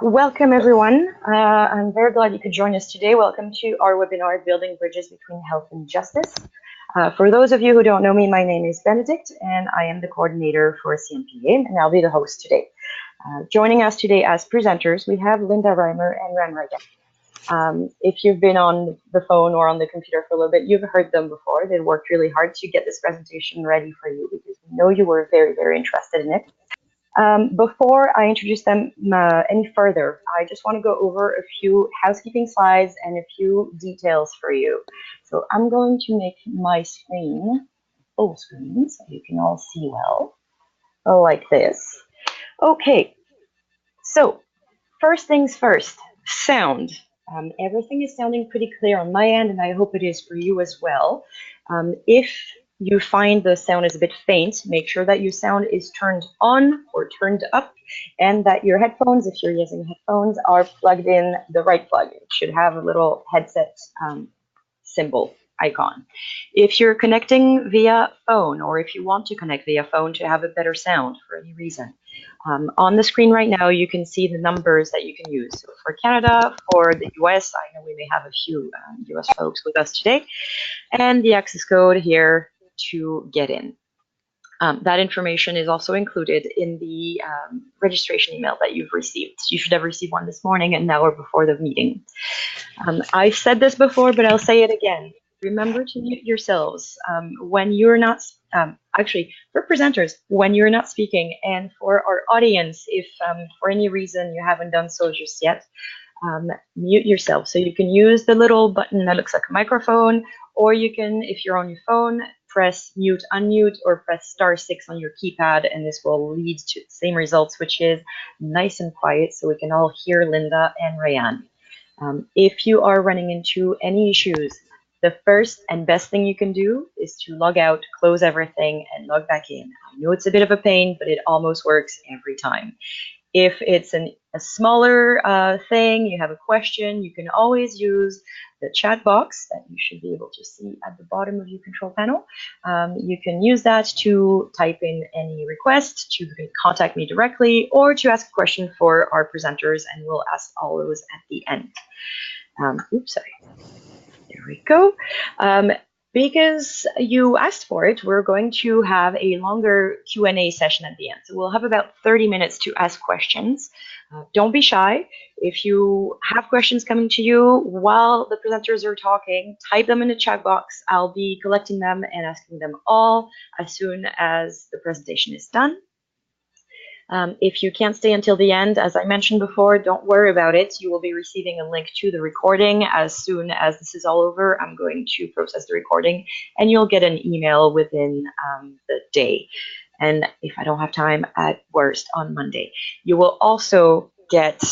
Welcome everyone. I'm very glad you could join us today. Welcome to our webinar, Building Bridges Between Health and Justice. For those of you who don't know me, my name is Benedict and I am the coordinator for CNPA and I'll be the host today. Joining us today as presenters, we have Linda Reimer and Raeann Rideout. If you've been on the phone or on the computer for a little bit, you've heard them before. They worked really hard to get this presentation ready for you because we know you were very, very interested in it. Before I introduce them any further, I just want to go over a few housekeeping slides and a few details for you. So I'm going to make my screen full screen so you can all see well, like this. Okay, so first things first, sound. Everything is sounding pretty clear on my end, and I hope it is for you as well. If you find the sound is a bit faint, make sure that your sound is turned on or turned up and that your headphones, if you're using headphones, are plugged in the right plug. It should have a little headset symbol icon. If you're connecting via phone or if you want to connect via phone to have a better sound for any reason, on the screen right now you can see the numbers that you can use. So for Canada, for the US, I know we may have a few US folks with us today, and the access code here to get in. That information is also included in the registration email that you've received. You should have received one this morning and now or before the meeting. I've said this before, but I'll say it again. Remember to mute yourselves when you're not, actually for presenters, when you're not speaking, and for our audience, if for any reason you haven't done so just yet, mute yourself. So you can use the little button that looks like a microphone, or you can, if you're on your phone, press mute, unmute, or press *6 on your keypad, and this will lead to the same results, which is nice and quiet so we can all hear Linda and Raeann. If you are running into any issues, the first and best thing you can do is to log out, close everything, and log back in. I know it's a bit of a pain, but it almost works every time. If it's a smaller thing, you have a question, you can always use the chat box that you should be able to see at the bottom of your control panel. You can use that to type in any request, to contact me directly, or to ask a question for our presenters, and we'll ask all those at the end. Oops, sorry. There we go. Because you asked for it, we're going to have a longer Q&A session at the end. So we'll have about 30 minutes to ask questions. Don't be shy. If you have questions coming to you while the presenters are talking, type them in the chat box. I'll be collecting them and asking them all as soon as the presentation is done. If you can't stay until the end, as I mentioned before, don't worry about it. You will be receiving a link to the recording as soon as this is all over. I'm going to process the recording and you'll get an email within the day. And if I don't have time, at worst on Monday. You will also get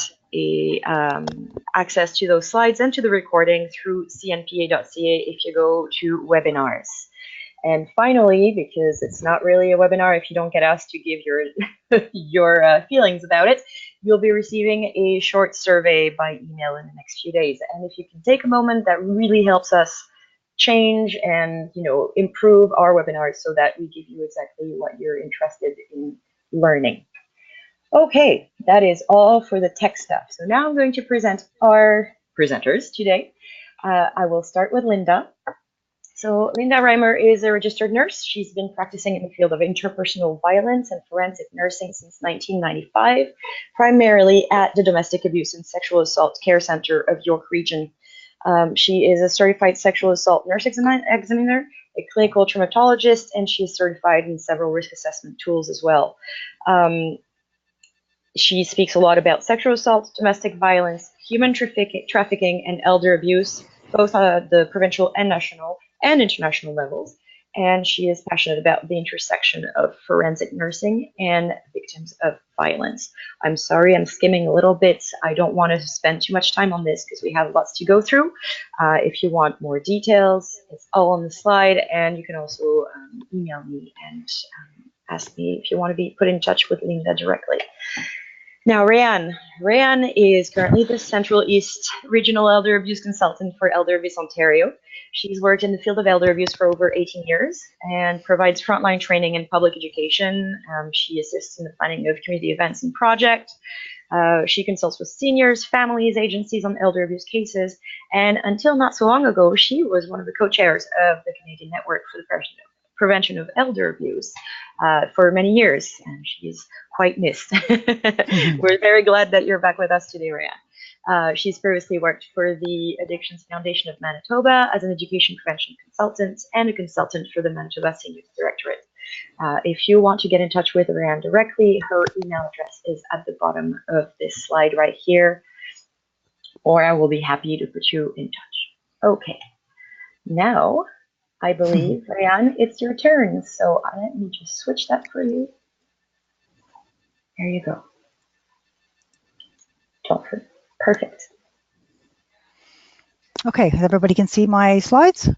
access to those slides and to the recording through cnpa.ca if you go to webinars. And finally, because it's not really a webinar if you don't get asked to give your feelings about it, you'll be receiving a short survey by email in the next few days. And if you can take a moment, that really helps us change and improve our webinars so that we give you exactly what you're interested in learning. Okay, that is all for the tech stuff. So now I'm going to present our presenters today. I will start with Linda. So Linda Reimer is a registered nurse. She's been practicing in the field of interpersonal violence and forensic nursing since 1995, primarily at the Domestic Abuse and Sexual Assault Care Center of York Region. She is a certified sexual assault nurse examiner, a clinical traumatologist, and she is certified in several risk assessment tools as well. She speaks a lot about sexual assault, domestic violence, human trafficking, and elder abuse, both at the provincial and national and international levels, and she is passionate about the intersection of forensic nursing and victims of violence. I'm sorry, I'm skimming a little bit. I don't want to spend too much time on this because we have lots to go through. If you want more details, it's all on the slide, and you can also email me and ask me if you want to be put in touch with Linda directly. Now, Raeann. Raeann is currently the Central East Regional Elder Abuse Consultant for Elder Abuse Ontario. She's worked in the field of elder abuse for over 18 years and provides frontline training in public education. She assists in the planning of community events and projects. She consults with seniors, families, agencies on elder abuse cases, and until not so long ago, she was one of the co-chairs of the Canadian Network for the Prevention of Elder Abuse for many years, and she's quite missed. We're very glad that you're back with us today, Raeann. She's previously worked for the Addictions Foundation of Manitoba as an education prevention consultant and a consultant for the Manitoba SANE Youth Directorate. If you want to get in touch with Raeann directly, her email address is at the bottom of this slide right here, or I will be happy to put you in touch. Okay, now I believe, Raeann, it's your turn. So let me just switch that for you. There you go. Perfect. Okay, everybody can see my slides?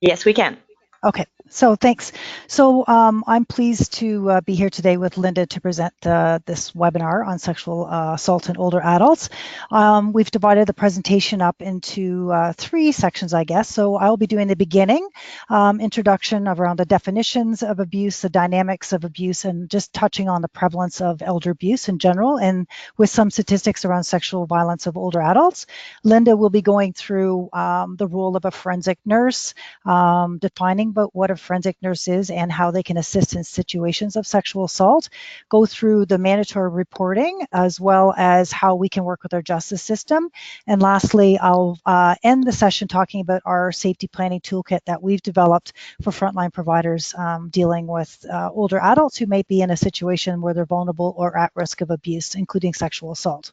Yes, we can. Okay, so thanks. So I'm pleased to be here today with Linda to present this webinar on sexual assault in older adults. We've divided the presentation up into 3 sections, I guess. So I'll be doing the beginning, introduction around the definitions of abuse, the dynamics of abuse, and just touching on the prevalence of elder abuse in general, and with some statistics around sexual violence of older adults. Linda will be going through the role of a forensic nurse, defining about what a forensic nurse is and how they can assist in situations of sexual assault, go through the mandatory reporting, as well as how we can work with our justice system. And lastly, I'll end the session talking about our safety planning toolkit that we've developed for frontline providers dealing with older adults who may be in a situation where they're vulnerable or at risk of abuse, including sexual assault.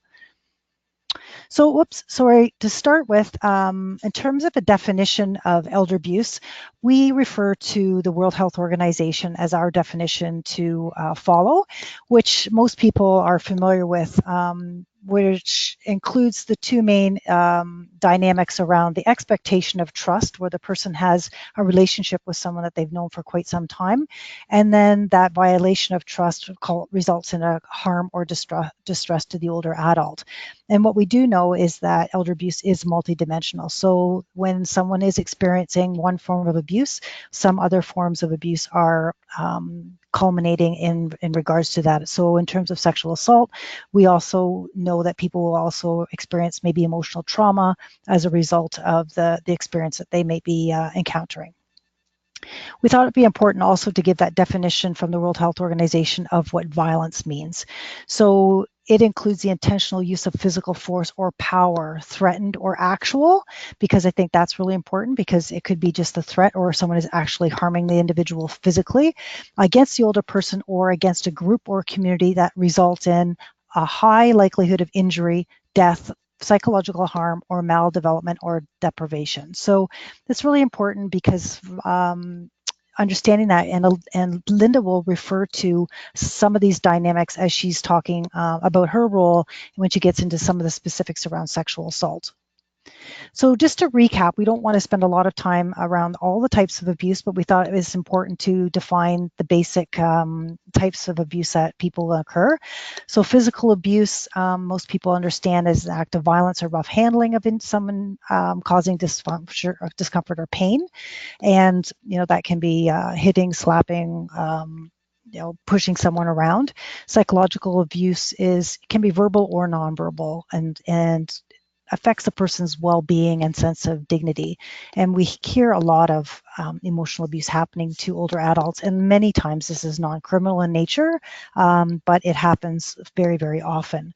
So, to start with, in terms of a definition of elder abuse, we refer to the World Health Organization as our definition to follow, which most people are familiar with, which includes the 2 main dynamics around the expectation of trust, where the person has a relationship with someone that they've known for quite some time, and then that violation of trust results in a harm or distress to the older adult. And what we do know is that elder abuse is multidimensional. So when someone is experiencing one form of abuse, some other forms of abuse are culminating in regards to that. So in terms of sexual assault, we also know that people will also experience maybe emotional trauma as a result of the experience that they may be encountering. We thought it'd be important also to give that definition from the World Health Organization of what violence means. So it includes the intentional use of physical force or power, threatened or actual, because I think that's really important, because it could be just a threat or someone is actually harming the individual physically against the older person or against a group or community that results in a high likelihood of injury, death, psychological harm, or maldevelopment or deprivation. So it's really important because understanding that, and Linda will refer to some of these dynamics as she's talking about her role when she gets into some of the specifics around sexual assault. So just to recap, we don't want to spend a lot of time around all the types of abuse, but we thought it was important to define the basic types of abuse that people occur. So physical abuse, most people understand as an act of violence or rough handling of someone causing discomfort or pain. And, that can be hitting, slapping, pushing someone around. Psychological abuse can be verbal or nonverbal, and affects a person's well-being and sense of dignity. And we hear a lot of emotional abuse happening to older adults, and many times this is non-criminal in nature, but it happens very, very often.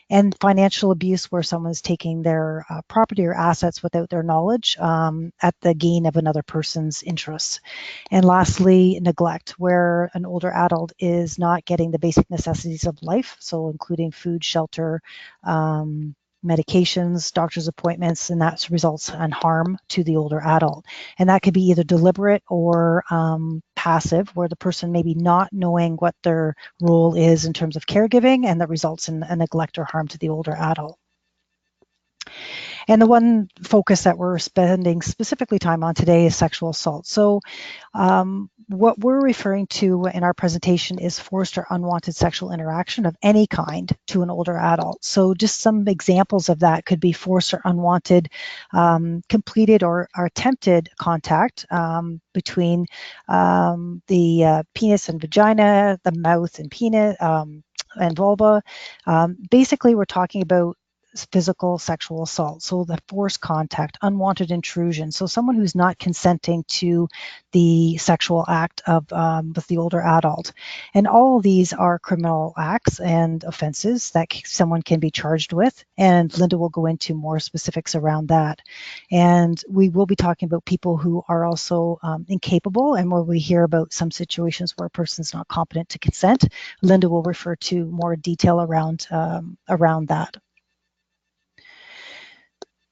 And financial abuse, where someone's taking their property or assets without their knowledge at the gain of another person's interests. And lastly, neglect, where an older adult is not getting the basic necessities of life, so including food, shelter, medications, doctor's appointments, and that results in harm to the older adult. And that could be either deliberate or passive, where the person may be not knowing what their role is in terms of caregiving, and that results in a neglect or harm to the older adult. And the one focus that we're spending specifically time on today is sexual assault. So what we're referring to in our presentation is forced or unwanted sexual interaction of any kind to an older adult. So just some examples of that could be forced or unwanted completed or attempted contact between the penis and vagina, the mouth and penis, and vulva. Basically, we're talking about physical sexual assault, so the forced contact, unwanted intrusion, so someone who's not consenting to the sexual act of with the older adult. And all of these are criminal acts and offenses that someone can be charged with, and Linda will go into more specifics around that. And we will be talking about people who are also incapable, and where we hear about some situations where a person's not competent to consent, Linda will refer to more detail around that.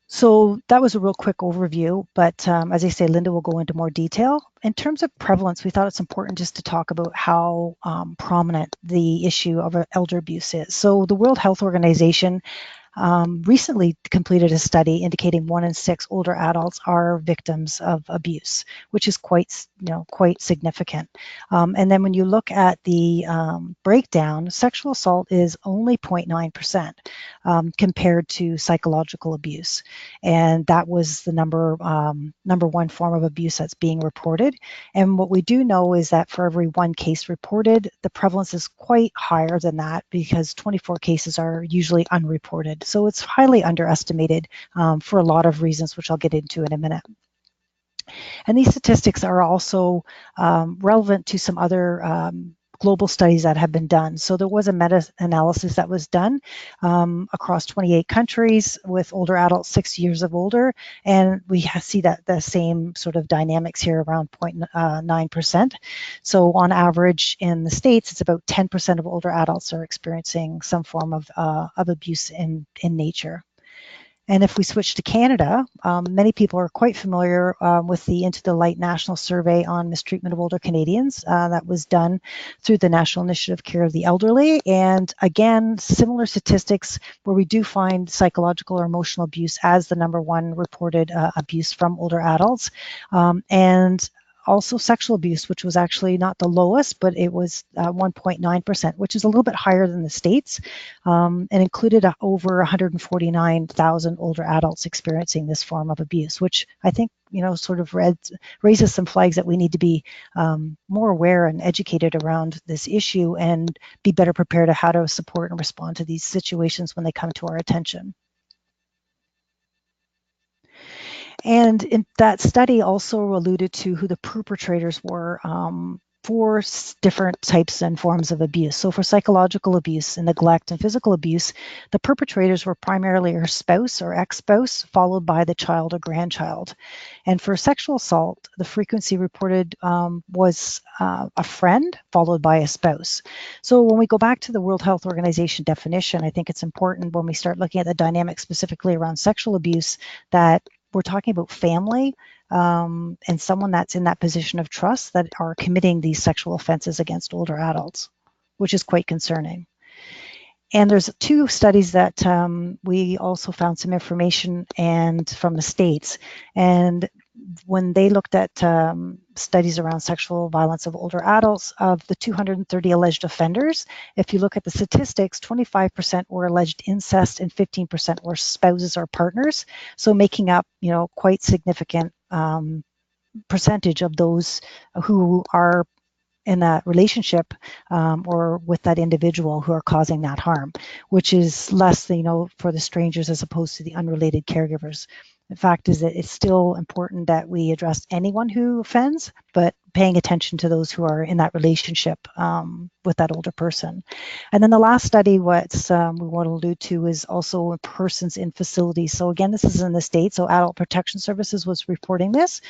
So that was a real quick overview, but as I say, Linda will go into more detail. In terms of prevalence, we thought it's important just to talk about how prominent the issue of elder abuse is. So the World Health Organization recently completed a study indicating 1 in 6 older adults are victims of abuse, which is quite significant. And then when you look at the breakdown, sexual assault is only 0.9% compared to psychological abuse, and that was the number one form of abuse that's being reported. And what we do know is that for every 1 case reported, the prevalence is quite higher than that, because 24 cases are usually unreported. So it's highly underestimated for a lot of reasons, which I'll get into in a minute. And these statistics are also relevant to some other global studies that have been done. So there was a meta-analysis that was done across 28 countries with older adults 6 years of older, and we see that the same sort of dynamics here, around 0.9%. So on average in the States, it's about 10% of older adults are experiencing some form of abuse in nature. And if we switch to Canada, many people are quite familiar with the Into the Light National Survey on Mistreatment of Older Canadians that was done through the National Initiative Care of the Elderly. And again, similar statistics where we do find psychological or emotional abuse as the number one reported abuse from older adults. And also sexual abuse, which was actually not the lowest, but it was 1.9%, which is a little bit higher than the States, and included over 149,000 older adults experiencing this form of abuse, which I think, sort of raises some flags that we need to be more aware and educated around this issue, and be better prepared of how to support and respond to these situations when they come to our attention. And in that study also alluded to who the perpetrators were for different types and forms of abuse. So for psychological abuse and neglect and physical abuse, the perpetrators were primarily her spouse or ex-spouse, followed by the child or grandchild. And for sexual assault, the frequency reported was a friend, followed by a spouse. So when we go back to the World Health Organization definition, I think it's important when we start looking at the dynamics specifically around sexual abuse that we're talking about family and someone that's in that position of trust that are committing these sexual offenses against older adults, which is quite concerning. And there's 2 studies that we also found some information and from the States. And when they looked at studies around sexual violence of older adults, of the 230 alleged offenders, if you look at the statistics, 25% were alleged incest and 15% were spouses or partners. So making up, quite significant percentage of those who are in that relationship or with that individual who are causing that harm, which is less, for the strangers as opposed to the unrelated caregivers. The fact is that it's still important that we address anyone who offends, but paying attention to those who are in that relationship with that older person. And then the last study, what we want to allude to, is also persons in facilities. So again, this is in the States, so Adult Protection Services was reporting this.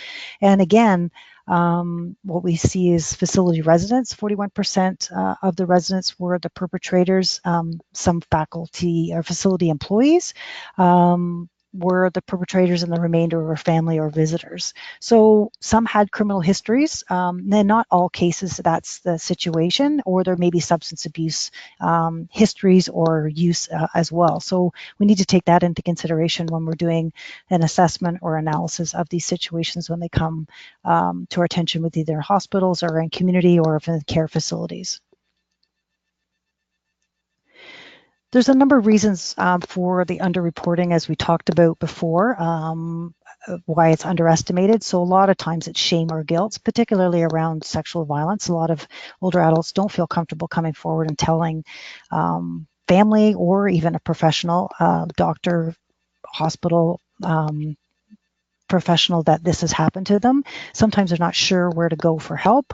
And again, what we see is facility residents. 41% of the residents were the perpetrators. Some faculty or facility employees were the perpetrators, and the remainder were family or visitors. So some had criminal histories. Then not all cases that's the situation, or there may be substance abuse histories or use as well. So we need to take that into consideration when we're doing an assessment or analysis of these situations when they come to our attention with either hospitals or in community or in care facilities. there's a number of reasons for the underreporting, as we talked about before, why it's underestimated. So a lot of times it's shame or guilt, particularly around sexual violence. A lot of older adults don't feel comfortable coming forward and telling family or even a professional, doctor, hospital, professional that this has happened to them. Sometimes they're not sure where to go for help.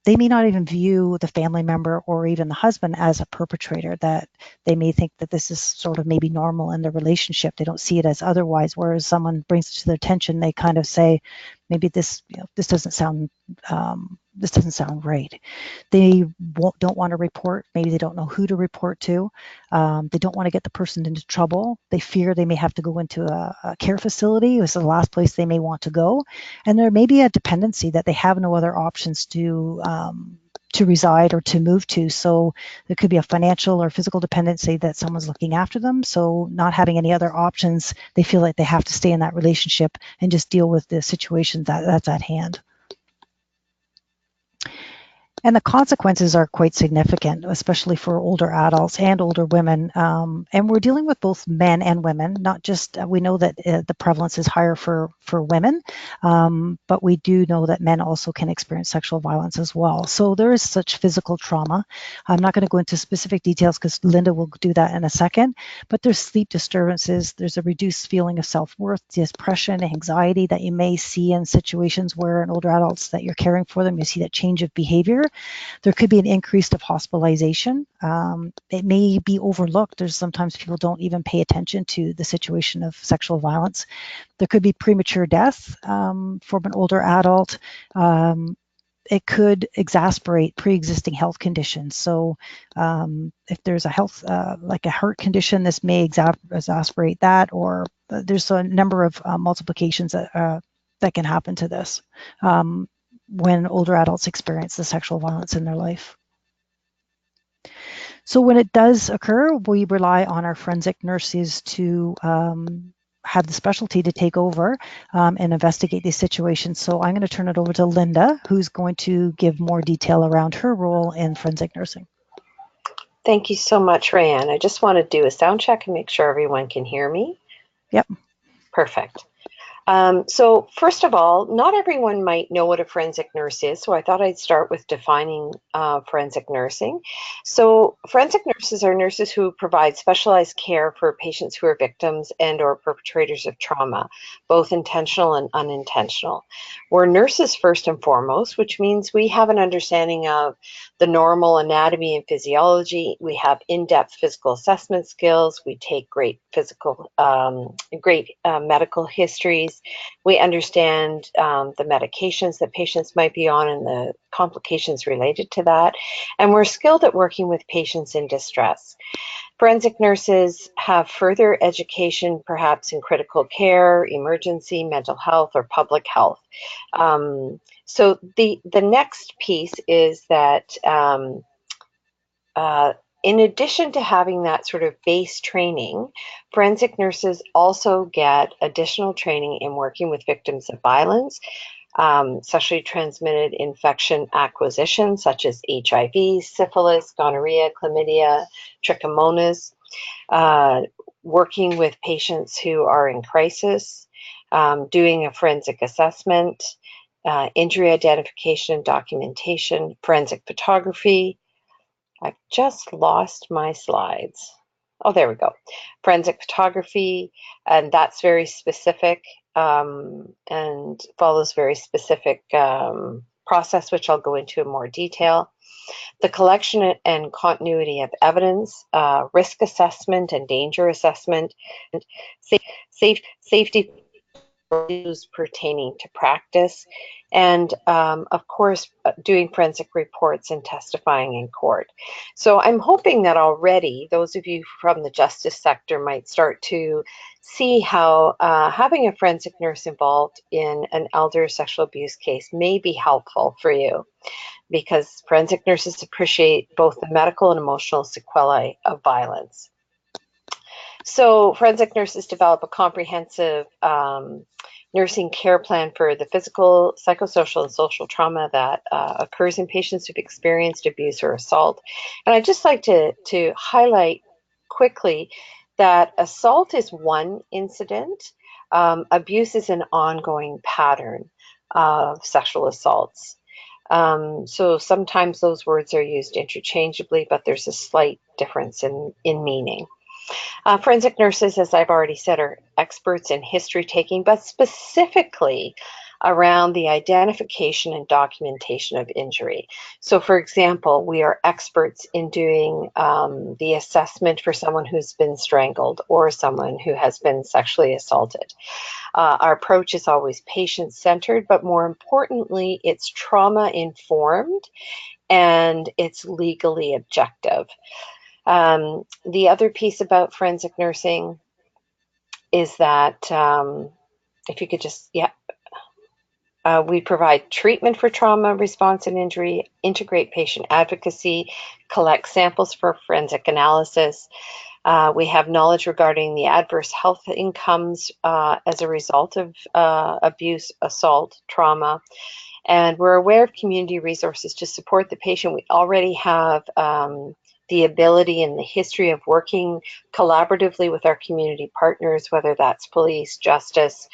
They may not even view the family member or even the husband as a perpetrator, that they may think that this is sort of maybe normal in their relationship. They don't see it as otherwise, whereas someone brings it to their attention, they kind of say, maybe this, this doesn't sound right. They don't want to report. Maybe they don't know who to report to. They don't want to get the person into trouble. They fear they may have to go into a care facility. This is the last place they may want to go. And there may be a dependency that they have no other options to reside or to move to. So there could be a financial or physical dependency that someone's looking after them. So not having any other options, they feel like they have to stay in that relationship and just deal with the situation that's at hand. And the consequences are quite significant, especially for older adults and older women. And we're dealing with both men and women, not just, we know that the prevalence is higher for women, but we do know that men also can experience sexual violence as well. So there is such physical trauma. I'm not going to go into specific details because Linda will do that in a second, but there's sleep disturbances, there's a reduced feeling of self-worth, depression, anxiety that you may see in situations where an older adults that you're caring for them, you see that change of behavior. There could be an increase of hospitalization. It may be overlooked. There's sometimes people don't even pay attention to the situation of sexual violence. There could be premature death from an older adult. It could exacerbate pre-existing health conditions. So if there's a health, like a heart condition, this may exacerbate that, or there's a number of multiplications that can happen to this. When older adults experience the sexual violence in their life. So when it does occur, we rely on our forensic nurses to have the specialty to take over and investigate these situations. So I'm going to turn it over to Linda, who's going to give more detail around her role in forensic nursing. Thank you so much, Raeann. I just want to do a sound check and make sure everyone can hear me. Yep. Perfect. So first of all, not everyone might know what a forensic nurse is, so I thought I'd start with defining forensic nursing. So forensic nurses are nurses who provide specialized care for patients who are victims and or perpetrators of trauma, both intentional and unintentional. We're nurses first and foremost, which means we have an understanding of the normal anatomy and physiology. We have in-depth physical assessment skills. We take great medical histories. We understand the medications that patients might be on and the complications related to that. And we're skilled at working with patients in distress. Forensic nurses have further education, perhaps in critical care, emergency, mental health, or public health. So the next piece is that in addition to having that sort of base training, forensic nurses also get additional training in working with victims of violence, sexually transmitted infection acquisition, such as HIV, syphilis, gonorrhea, chlamydia, trichomonas, working with patients who are in crisis, doing a forensic assessment, injury identification and documentation, forensic photography. I've just lost my slides. Oh, there we go. Forensic photography, and that's very specific and follows very specific process, which I'll go into in more detail. The collection and continuity of evidence, risk assessment and danger assessment, and safety issues pertaining to practice, and of course doing forensic reports and testifying in court. So I'm hoping that already those of you from the justice sector might start to see how having a forensic nurse involved in an elder sexual abuse case may be helpful for you, because forensic nurses appreciate both the medical and emotional sequelae of violence. So forensic nurses develop a comprehensive nursing care plan for the physical, psychosocial, and social trauma that occurs in patients who've experienced abuse or assault. And I'd just like to highlight quickly that assault is one incident. Abuse is an ongoing pattern of sexual assaults. So sometimes those words are used interchangeably, but there's a slight difference in meaning. Forensic nurses, as I've already said, are experts in history taking, but specifically around the identification and documentation of injury. So for example, we are experts in doing the assessment for someone who's been strangled or someone who has been sexually assaulted. Our approach is always patient-centered, but more importantly, it's trauma-informed and it's legally objective. The other piece about forensic nursing is that, if you could just, we provide treatment for trauma, response, and injury, integrate patient advocacy, collect samples for forensic analysis. We have knowledge regarding the adverse health incomes as a result of abuse, assault, trauma, and we're aware of community resources to support the patient. We already have the ability and the history of working collaboratively with our community partners, whether that's police, justice,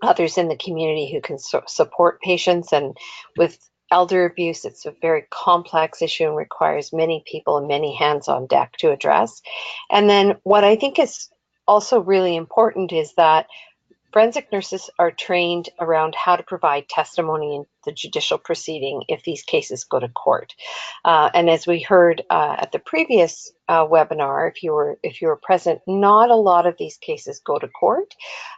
others in the community who can support patients. And with elder abuse, it's a very complex issue and requires many people and many hands on deck to address. And then what I think is also really important is that forensic nurses are trained around how to provide testimony in the judicial proceeding if these cases go to court. And as we heard at the previous webinar, if you were present, not a lot of these cases go to court.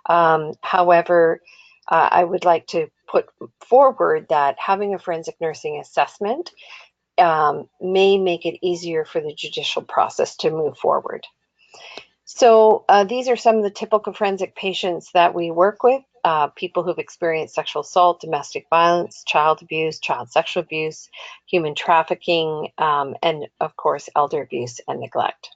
However, I would like to put forward that having a forensic nursing assessment may make it easier for the judicial process to move forward. So these are some of the typical forensic patients that we work with, people who've experienced sexual assault, domestic violence, child abuse, child sexual abuse, human trafficking, and of course, elder abuse and neglect.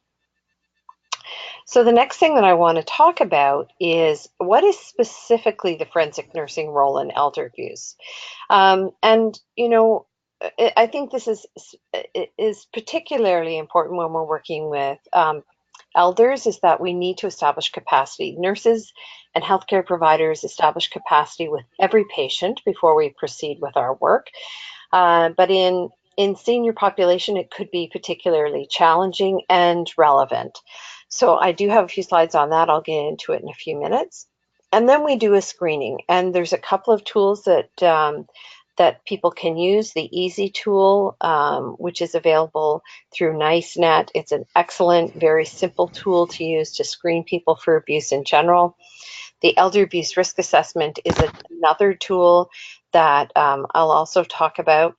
So the next thing that I want to talk about is what is specifically the forensic nursing role in elder abuse. And, you know, I think this is particularly important when we're working with elders, is that we need to establish capacity. Nurses and healthcare providers establish capacity with every patient before we proceed with our work. But in senior population, it could be particularly challenging and relevant. So I do have a few slides on that. I'll get into it in a few minutes. And then we do a screening. And there's a couple of tools that that people can use. The EASY tool, which is available through NiceNet. It's an excellent, very simple tool to use to screen people for abuse in general. The Elder Abuse Risk Assessment is another tool that I'll also talk about.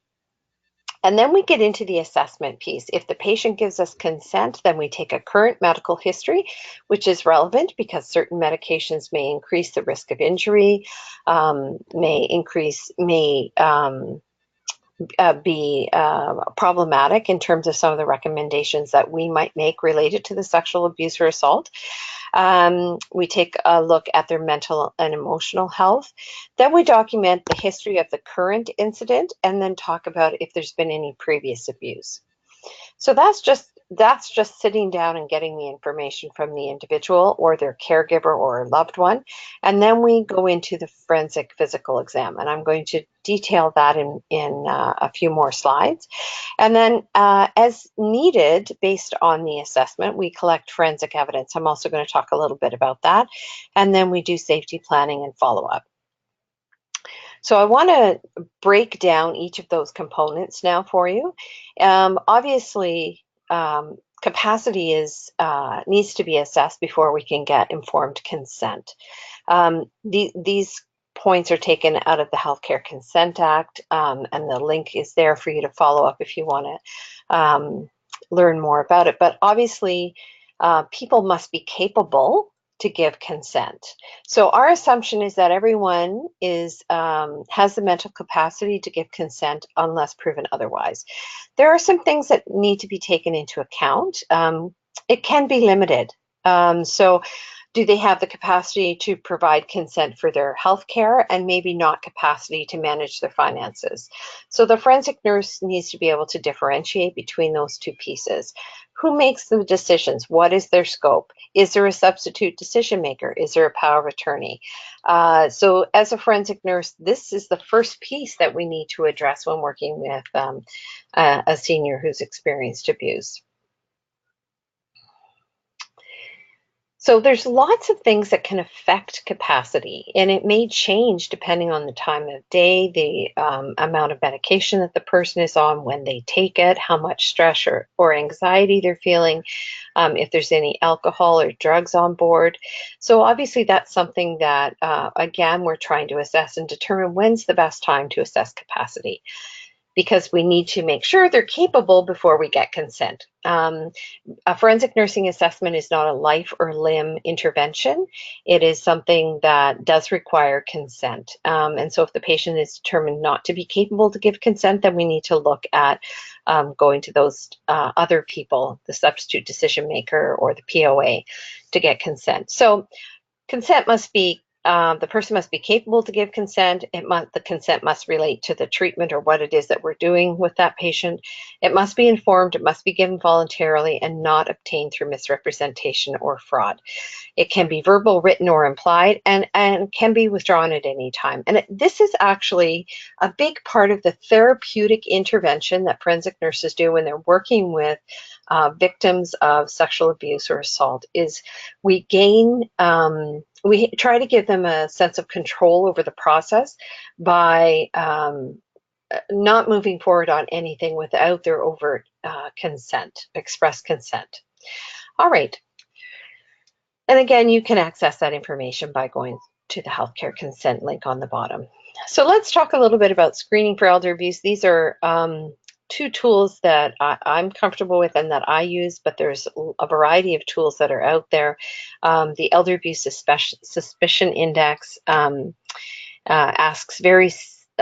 And then we get into the assessment piece. If the patient gives us consent, then we take a current medical history, which is relevant because certain medications may increase the risk of injury, may be problematic in terms of some of the recommendations that we might make related to the sexual abuse or assault. We take a look at their mental and emotional health. Then we document the history of the current incident and then talk about if there's been any previous abuse. So that's just sitting down and getting the information from the individual or their caregiver or loved one. And then we go into the forensic physical exam. And I'm going to detail that in a few more slides. And then as needed, based on the assessment, we collect forensic evidence. I'm also going to talk a little bit about that. And then we do safety planning and follow-up. So I want to break down each of those components now for you. Obviously, capacity needs to be assessed before we can get informed consent. These points are taken out of the Healthcare Consent Act, and the link is there for you to follow up if you want to learn more about it. But obviously, people must be capable to give consent. So our assumption is that everyone has the mental capacity to give consent unless proven otherwise. There are some things that need to be taken into account. It can be limited. So Do they have the capacity to provide consent for their health care and maybe not capacity to manage their finances? So the forensic nurse needs to be able to differentiate between those two pieces. Who makes the decisions? What is their scope? Is there a substitute decision maker? Is there a power of attorney? So as a forensic nurse, this is the first piece that we need to address when working with a senior who's experienced abuse. So there's lots of things that can affect capacity, and it may change depending on the time of day, the amount of medication that the person is on, when they take it, how much stress or anxiety they're feeling, if there's any alcohol or drugs on board. So obviously that's something that, again, we're trying to assess and determine when's the best time to assess capacity, because we need to make sure they're capable before we get consent. A forensic nursing assessment is not a life or limb intervention. It is something that does require consent. And so if the patient is determined not to be capable to give consent, then we need to look at going to those other people, the substitute decision maker or the POA, to get consent. So consent must be, the person must be capable to give consent. The consent must relate to the treatment or what it is that we're doing with that patient. It must be informed, it must be given voluntarily, and not obtained through misrepresentation or fraud. It can be verbal, written, or implied, and can be withdrawn at any time. And this is actually a big part of the therapeutic intervention that forensic nurses do when they're working with victims of sexual abuse or assault, is we try to give them a sense of control over the process by not moving forward on anything without their overt consent, express consent. All right. And again, you can access that information by going to the healthcare consent link on the bottom. So let's talk a little bit about screening for elder abuse. These are two tools that I'm comfortable with and that I use, but there's a variety of tools that are out there. The Elder Abuse Suspicion Index asks very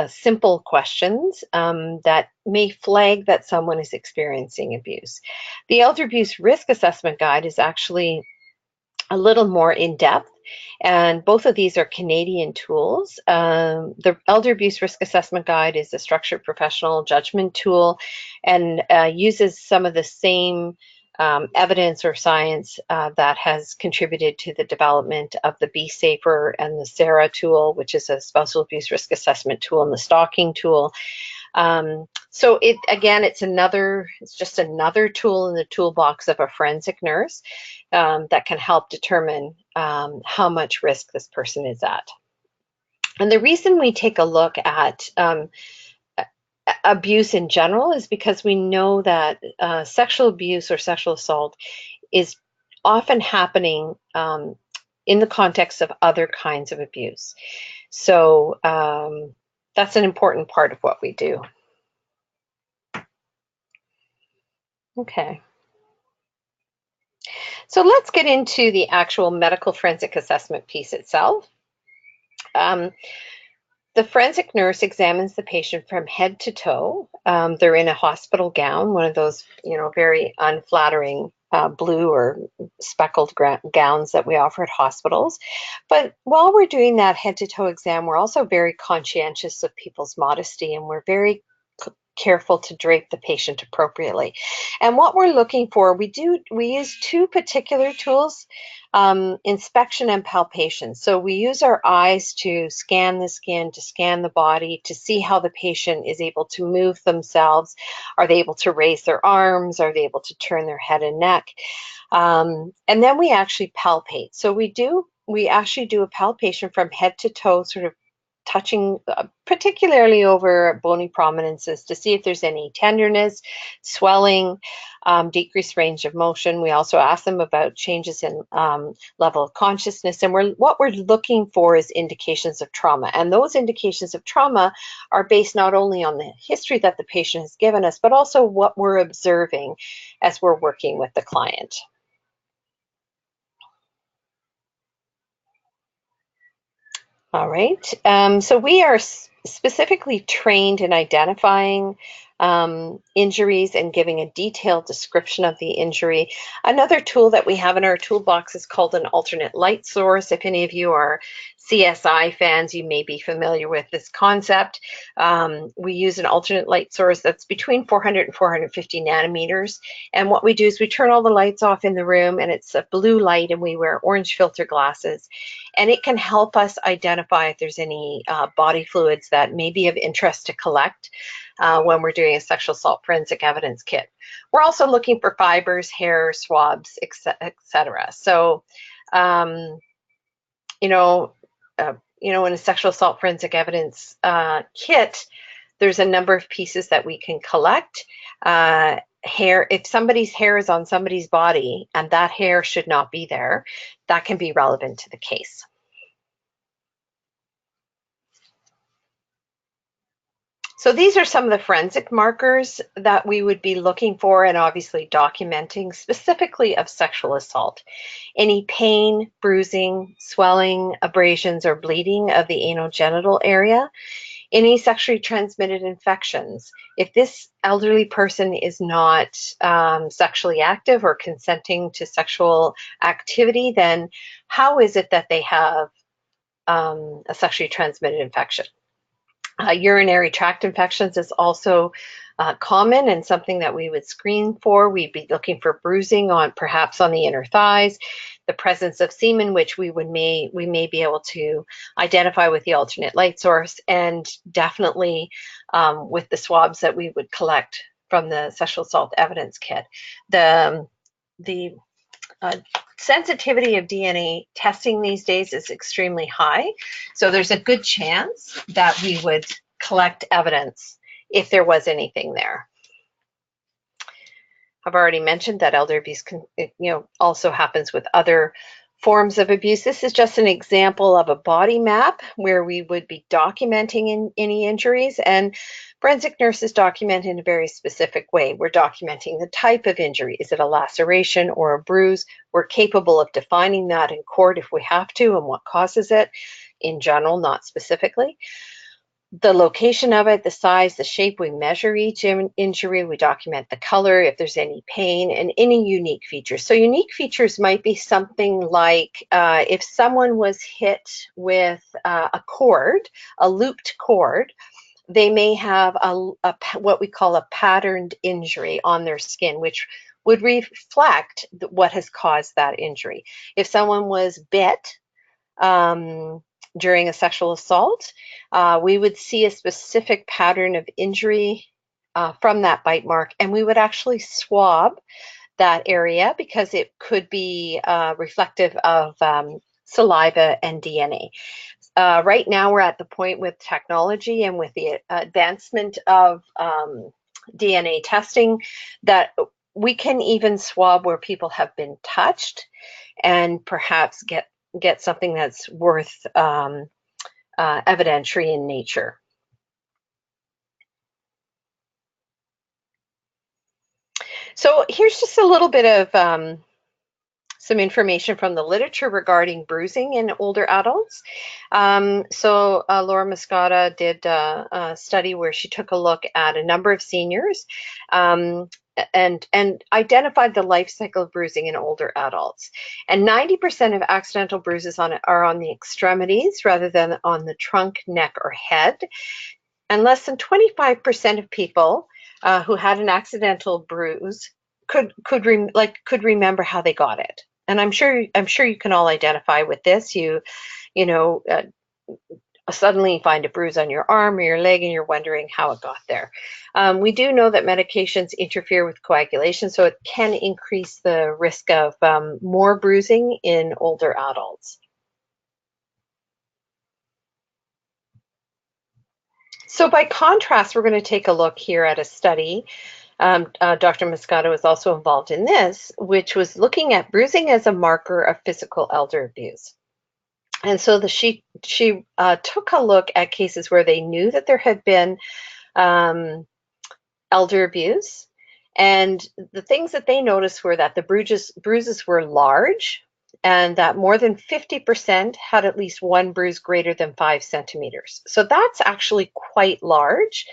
simple questions that may flag that someone is experiencing abuse. The Elder Abuse Risk Assessment Guide is actually a little more in-depth, and both of these are Canadian tools. The Elder Abuse Risk Assessment Guide is a structured professional judgment tool and uses some of the same evidence or science that has contributed to the development of the Be Safer and the SANE-A tool, which is a spousal abuse risk assessment tool, and the stalking tool. So it's just another tool in the toolbox of a forensic nurse that can help determine how much risk this person is at. And the reason we take a look at abuse in general is because we know that sexual abuse or sexual assault is often happening in the context of other kinds of abuse. So that's an important part of what we do. Okay. So let's get into the actual medical forensic assessment piece itself. The forensic nurse examines the patient from head to toe. They're in a hospital gown, one of those, very unflattering blue or speckled gowns that we offer at hospitals. But while we're doing that head to toe exam, we're also very conscientious of people's modesty, and we're very careful to drape the patient appropriately. And what we're looking for, we use two particular tools, inspection and palpation. So we use our eyes to scan the skin, to scan the body, to see how the patient is able to move themselves. Are they able to raise their arms? Are they able to turn their head and neck? And then we actually palpate. So we actually do a palpation from head to toe, sort of touching particularly over bony prominences to see if there's any tenderness, swelling, decreased range of motion. We also ask them about changes in level of consciousness, and what we're looking for is indications of trauma. And those indications of trauma are based not only on the history that the patient has given us, but also what we're observing as we're working with the client. All right, so we are specifically trained in identifying injuries and giving a detailed description of the injury. Another tool that we have in our toolbox is called an alternate light source. If any of you are CSI fans, you may be familiar with this concept. We use an alternate light source that's between 400 and 450 nanometers. And what we do is we turn all the lights off in the room, and it's a blue light, and we wear orange filter glasses. And it can help us identify if there's any body fluids that may be of interest to collect when we're doing a sexual assault forensic evidence kit. We're also looking for fibers, hair, swabs, etc. So, in a sexual assault forensic evidence kit, there's a number of pieces that we can collect. Hair, if somebody's hair is on somebody's body and that hair should not be there, that can be relevant to the case. So these are some of the forensic markers that we would be looking for and obviously documenting specifically of sexual assault. Any pain, bruising, swelling, abrasions, or bleeding of the anal genital area. Any sexually transmitted infections. If this elderly person is not sexually active or consenting to sexual activity, then how is it that they have a sexually transmitted infection? Urinary tract infections is also common and something that we would screen for. We'd be looking for bruising on perhaps on the inner thighs, the presence of semen, which we may be able to identify with the alternate light source, and definitely with the swabs that we would collect from the sexual assault evidence kit. The sensitivity of DNA testing these days is extremely high, so there's a good chance that we would collect evidence if there was anything there. I've already mentioned that elder abuse also happens with other forms of abuse. This is just an example of a body map where we would be documenting any injuries, and forensic nurses document in a very specific way. We're documenting the type of injury. Is it a laceration or a bruise? We're capable of defining that in court if we have to, and what causes it in general, not specifically. The location of it, the size, the shape, we measure each injury, we document the color, if there's any pain, and any unique features. So unique features might be something like if someone was hit with a cord, a looped cord, they may have what we call a patterned injury on their skin, which would reflect what has caused that injury. If someone was bit during a sexual assault, we would see a specific pattern of injury from that bite mark, and we would actually swab that area because it could be reflective of saliva and DNA. Right now, we're at the point with technology and with the advancement of DNA testing that we can even swab where people have been touched and perhaps get something that's worth evidentiary in nature. So here's just a little bit of some information from the literature regarding bruising in older adults. Laura Moscata did a study where she took a look at a number of seniors and identified the life cycle of bruising in older adults. And 90% of accidental bruises are on the extremities rather than on the trunk, neck, or head. And less than 25% of people who had an accidental bruise could remember how they got it. And I'm sure you can all identify with this. Suddenly find a bruise on your arm or your leg and you're wondering how it got there. We do know that medications interfere with coagulation, so it can increase the risk of more bruising in older adults. So by contrast, we're going to take a look here at a study. Dr. Moscata was also involved in this, which was looking at bruising as a marker of physical elder abuse. And so she took a look at cases where they knew that there had been elder abuse, and the things that they noticed were that the bruises were large, and that more than 50% had at least one bruise greater than 5 centimeters. So that's actually quite large.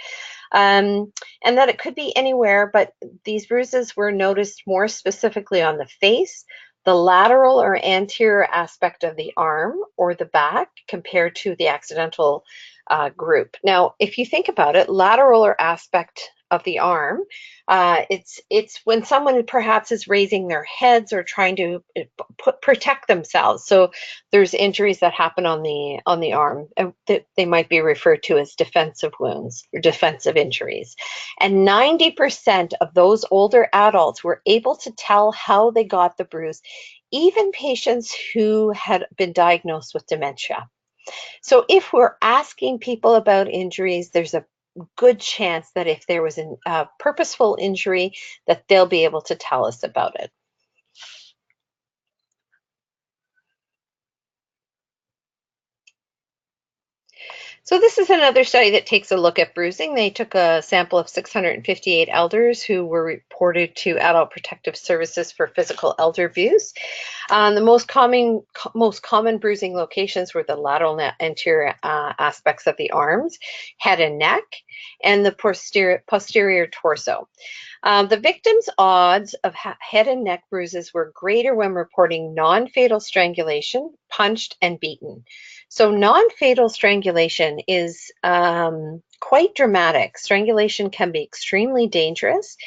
and that it could be anywhere, but these bruises were noticed more specifically on the face, the lateral or anterior aspect of the arm or the back compared to the accidental group. Now, if you think about it, lateral or aspect of the arm, it's when someone perhaps is raising their heads or trying to protect themselves. So there's injuries that happen on the arm that they might be referred to as defensive wounds or defensive injuries. And 90% of those older adults were able to tell how they got the bruise, even patients who had been diagnosed with dementia. So if we're asking people about injuries, there's a good chance that if there was a purposeful injury, that they'll be able to tell us about it. So this is another study that takes a look at bruising. They took a sample of 658 elders who were reported to Adult Protective Services for physical elder abuse. The most common bruising locations were the lateral anterior aspects of the arms, head and neck, and the posterior torso. The victim's odds of head and neck bruises were greater when reporting non-fatal strangulation, punched, and beaten. So non-fatal strangulation is quite dramatic. Strangulation can be extremely dangerous,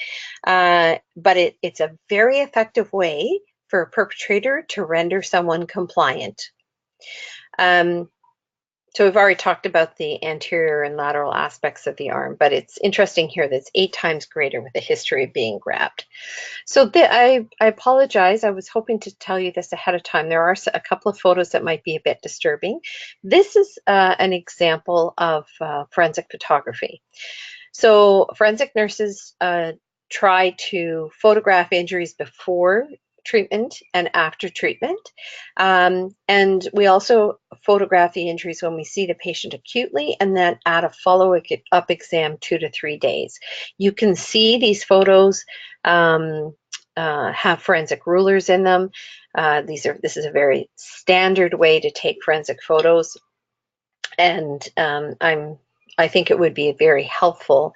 but it's a very effective way for a perpetrator to render someone compliant. So we've already talked about the anterior and lateral aspects of the arm, but it's interesting here that it's 8 times greater with a history of being grabbed. So I apologize. I was hoping to tell you this ahead of time. There are a couple of photos that might be a bit disturbing. This is an example of forensic photography. So forensic nurses try to photograph injuries before treatment and after treatment. And we also photograph the injuries when we see the patient acutely and then add a follow-up exam 2 to 3 days. You can see these photos have forensic rulers in them. This is a very standard way to take forensic photos. And I think it would be very helpful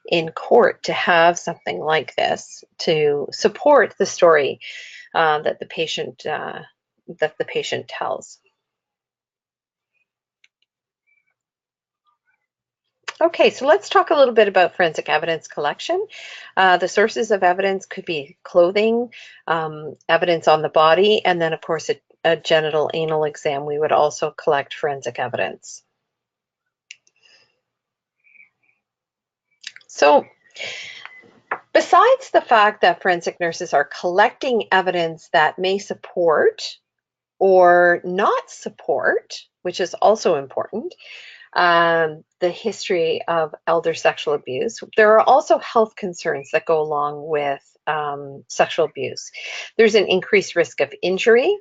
in court to have something like this to support the story that the patient tells. Okay, so let's talk a little bit about forensic evidence collection. The sources of evidence could be clothing, evidence on the body, and then of course a genital anal exam. We would also collect forensic evidence. So besides the fact that forensic nurses are collecting evidence that may support or not support, which is also important, the history of elder sexual abuse, there are also health concerns that go along with sexual abuse. There's an increased risk of injury.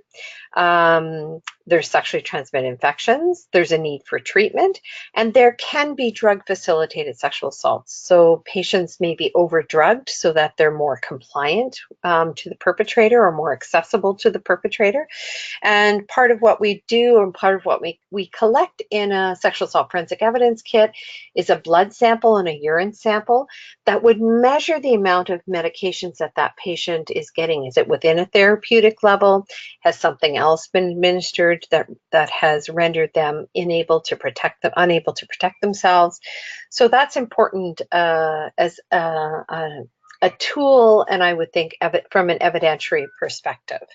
There's sexually transmitted infections. There's a need for treatment, and there can be drug-facilitated sexual assaults. So patients may be overdrugged so that they're more compliant to the perpetrator or more accessible to the perpetrator. And part of what we do and part of what we collect in a sexual assault forensic evidence kit is a blood sample and a urine sample that would measure the amount of medications that patient is getting. Is it within a therapeutic level? Has something else been administered that has rendered them unable to protect themselves? So that's important as a tool, and I would think of it from an evidentiary perspective.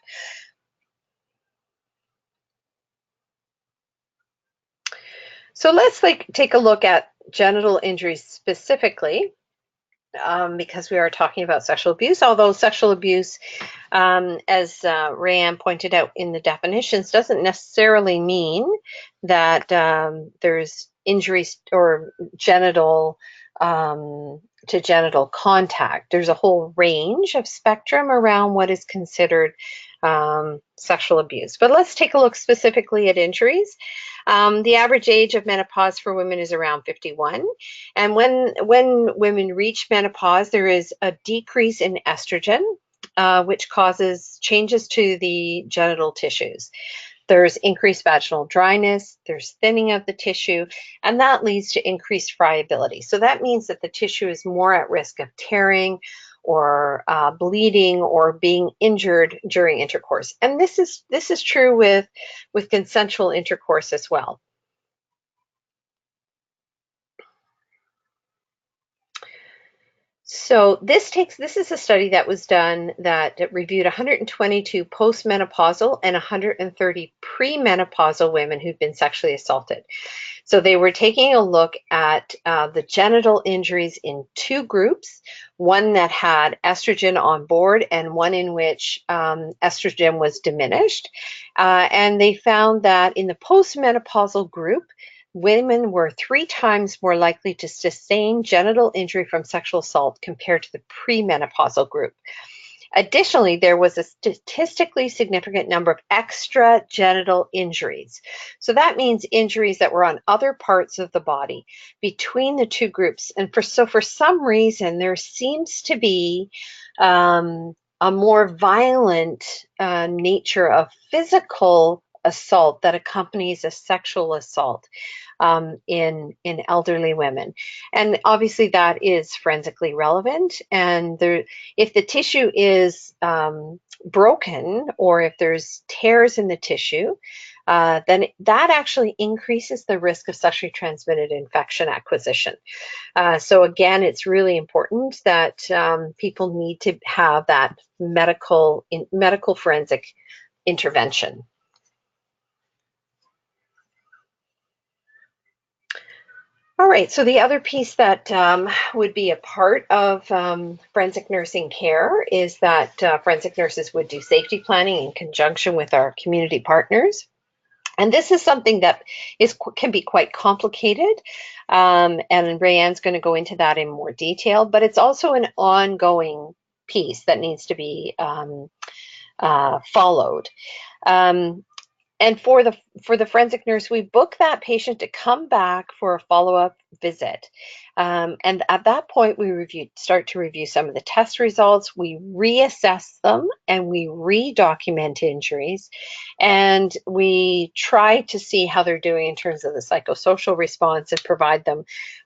So let's take a look at genital injuries specifically, because we are talking about sexual abuse, although sexual abuse, as Raeann pointed out in the definitions, doesn't necessarily mean that there's injuries or genital to genital contact. There's a whole range of spectrum around what is considered sexual abuse. But let's take a look specifically at injuries. The average age of menopause for women is around 51. And when women reach menopause, there is a decrease in estrogen, which causes changes to the genital tissues. There's increased vaginal dryness, there's thinning of the tissue, and that leads to increased friability. So that means that the tissue is more at risk of tearing or bleeding or being injured during intercourse. And this is true with consensual intercourse as well. So this is a study that was done that reviewed 122 postmenopausal and 130 premenopausal women who've been sexually assaulted. So they were taking a look at the genital injuries in two groups, one that had estrogen on board and one in which estrogen was diminished. And they found that in the postmenopausal group, women were 3 times more likely to sustain genital injury from sexual assault compared to the premenopausal group. Additionally, there was a statistically significant number of extragenital injuries. So that means injuries that were on other parts of the body between the two groups. And for some reason, there seems to be a more violent nature of physical assault that accompanies a sexual assault in elderly women. And obviously that is forensically relevant. And if the tissue is broken or if there's tears in the tissue, then that actually increases the risk of sexually transmitted infection acquisition. So again, it's really important that people need to have that medical forensic intervention. All right, so the other piece that would be a part of forensic nursing care is that forensic nurses would do safety planning in conjunction with our community partners. And this is something that can be quite complicated, and Raeann's going to go into that in more detail, but it's also an ongoing piece that needs to be followed. And for the forensic nurse, we book that patient to come back for a follow-up visit. And at that point, we start to review some of the test results, we reassess them, and we re-document injuries. And we try to see how they're doing in terms of the psychosocial response and provide them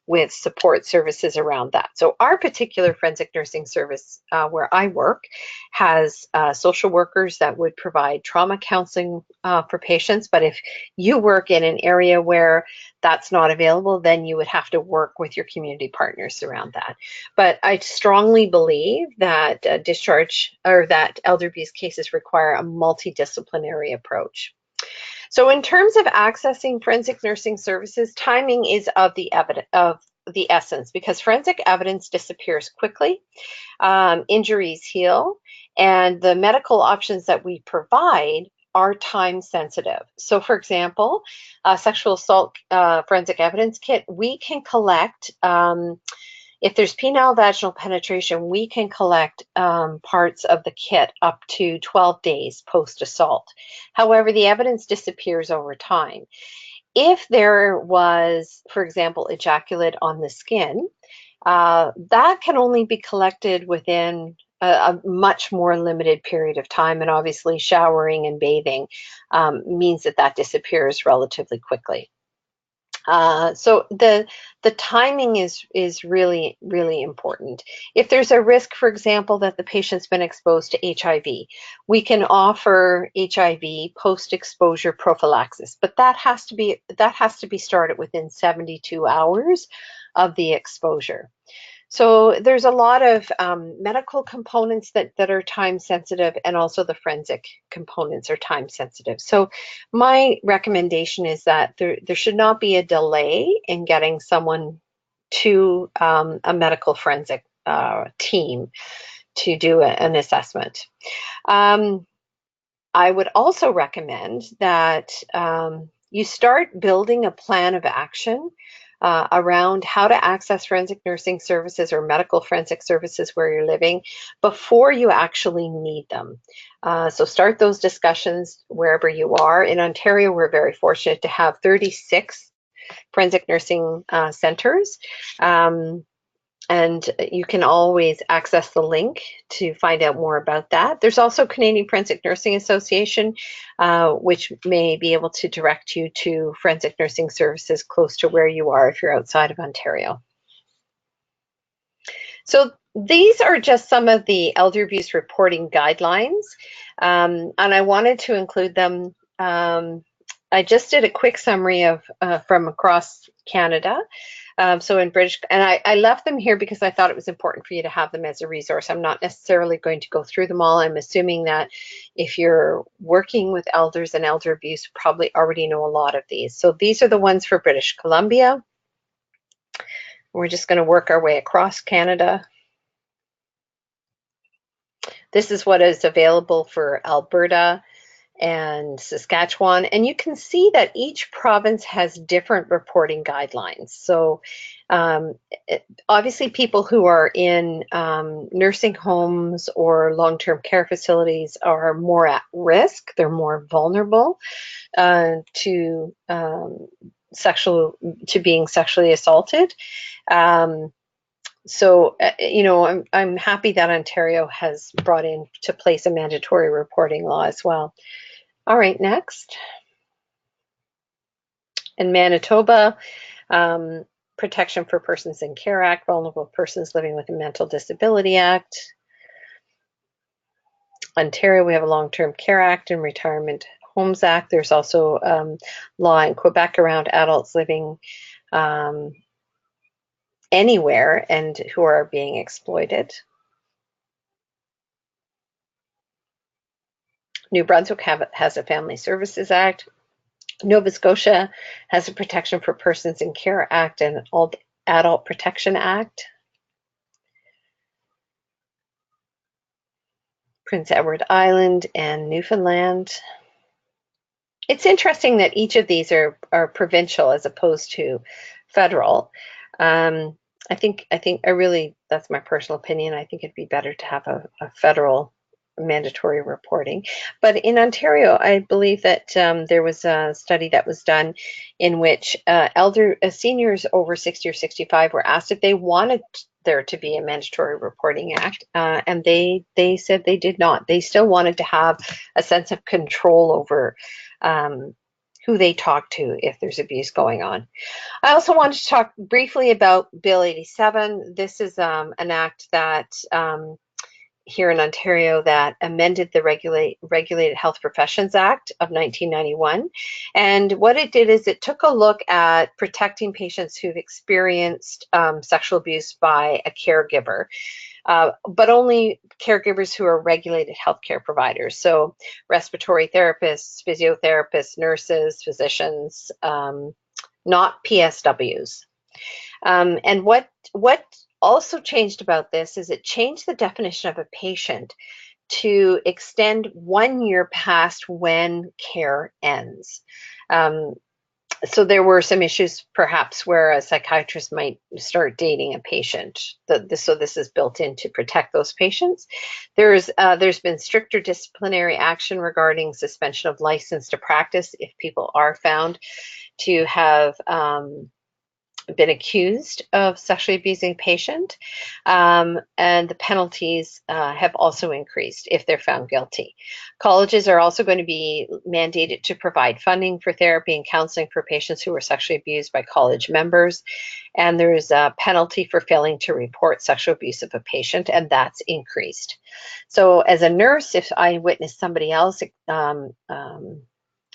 with support services around that. So our particular forensic nursing service where I work has social workers that would provide trauma counseling for patients. But if you work in an area where that's not available, then you would have to work with your community partners around that. But I strongly believe that discharge or that elder abuse cases require a multidisciplinary approach. So in terms of accessing forensic nursing services, timing is of the essence because forensic evidence disappears quickly, injuries heal, and the medical options that we provide are time sensitive. So for example, a sexual assault forensic evidence kit, we can collect, if there's penile vaginal penetration, we can collect parts of the kit up to 12 days post-assault. However, the evidence disappears over time. If there was, for example, ejaculate on the skin, that can only be collected within a much more limited period of time, and obviously showering and bathing means that disappears relatively quickly. So the timing is really, really important. If there's a risk, for example, that the patient's been exposed to HIV, we can offer HIV post-exposure prophylaxis, but that has to be started within 72 hours of the exposure. So there's a lot of medical components that are time sensitive, and also the forensic components are time sensitive. So my recommendation is that there should not be a delay in getting someone to a medical forensic team to do an assessment. I would also recommend that you start building a plan of action around how to access forensic nursing services or medical forensic services where you're living before you actually need them. So start those discussions wherever you are. In Ontario, we're very fortunate to have 36 forensic nursing centers. And you can always access the link to find out more about that. There's also Canadian Forensic Nursing Association, which may be able to direct you to forensic nursing services close to where you are if you're outside of Ontario. So these are just some of the elder abuse reporting guidelines, and I wanted to include them. I just did a quick summary of from across Canada. So in British, and I left them here because I thought it was important for you to have them as a resource. I'm not necessarily going to go through them all. I'm assuming that if you're working with elders and elder abuse, you probably already know a lot of these. So these are the ones for British Columbia. We're just going to work our way across Canada. This is what is available for Alberta and Saskatchewan, and you can see that each province has different reporting guidelines. So obviously people who are in nursing homes or long-term care facilities are more at risk. They're more vulnerable to being sexually assaulted. So, you know, I'm happy that Ontario has brought into place a mandatory reporting law as well. All right, next. In Manitoba, Protection for Persons in Care Act, Vulnerable Persons Living with a Mental Disability Act. Ontario, we have a Long-Term Care Act and Retirement Homes Act. There's also law in Quebec around adults living anywhere and who are being exploited. New Brunswick has a Family Services Act. Nova Scotia has a Protection for Persons in Care Act and Adult Protection Act. Prince Edward Island and Newfoundland. It's interesting that each of these are provincial as opposed to federal. I think that's my personal opinion. I think it'd be better to have a federal mandatory reporting. But in Ontario, I believe that there was a study that was done in which seniors over 60 or 65 were asked if they wanted there to be a mandatory reporting act, and they said they did not. They still wanted to have a sense of control over who they talk to if there's abuse going on. I also wanted to talk briefly about Bill 87. This is an act that here in Ontario that amended the Regulated Health Professions Act of 1991. And what it did is it took a look at protecting patients who've experienced sexual abuse by a caregiver, but only caregivers who are regulated healthcare providers. So respiratory therapists, physiotherapists, nurses, physicians, not PSWs. And what also changed about this is it changed the definition of a patient to extend 1 year past when care ends. So there were some issues perhaps where a psychiatrist might start dating a patient. So this is built in to protect those patients. There's been stricter disciplinary action regarding suspension of license to practice if people are found to have been accused of sexually abusing a patient, and the penalties have also increased if they're found guilty. Colleges are also going to be mandated to provide funding for therapy and counseling for patients who were sexually abused by college members, and there's a penalty for failing to report sexual abuse of a patient, and that's increased. So as a nurse, if I witness somebody else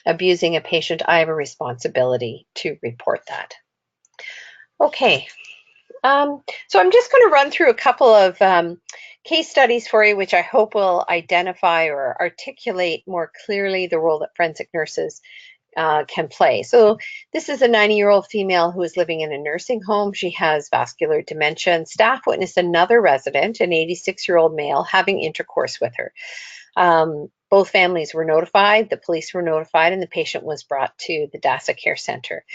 abusing a patient, I have a responsibility to report that. Okay, so I'm just going to run through a couple of case studies for you, which I hope will identify or articulate more clearly the role that forensic nurses can play. So this is a 90-year-old female who is living in a nursing home. She has vascular dementia, and staff witnessed another resident, an 86-year-old male, having intercourse with her. Both families were notified, the police were notified, and the patient was brought to the DASA Care Center.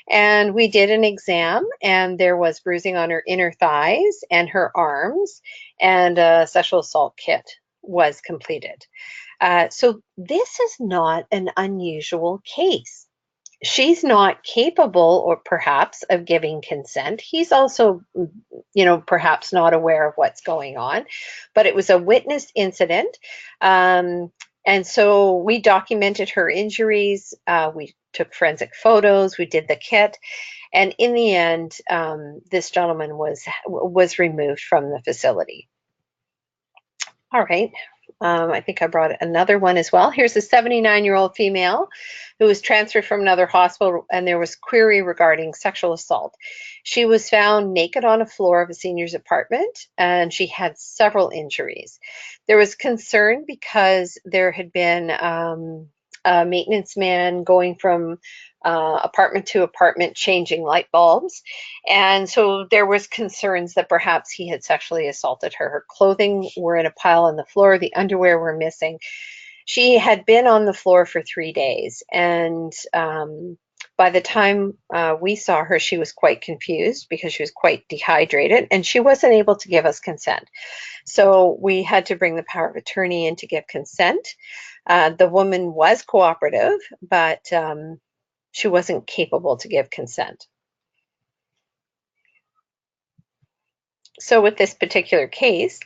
And we did an exam, and there was bruising on her inner thighs and her arms, and a sexual assault kit was completed. So this is not an unusual case. she's not capable, or perhaps, of giving consent. He's also, perhaps not aware of what's going on, but it was a witnessed incident. And so we documented her injuries. We took forensic photos. We did the kit. And in the end, this gentleman was removed from the facility. All right. I think I brought another one as well. Here's a 79-year-old female who was transferred from another hospital, and there was query regarding sexual assault. She was found naked on a floor of a senior's apartment, and she had several injuries. There was concern because there had been a maintenance man going from apartment to apartment changing light bulbs, and so there was concerns that perhaps he had sexually assaulted her. Her clothing were in a pile on the floor, the underwear were missing. She had been on the floor for 3 days, and by the time we saw her, she was quite confused because she was quite dehydrated, and she wasn't able to give us consent. So we had to bring the power of attorney in to give consent. The woman was cooperative, but she wasn't capable to give consent. So with this particular case,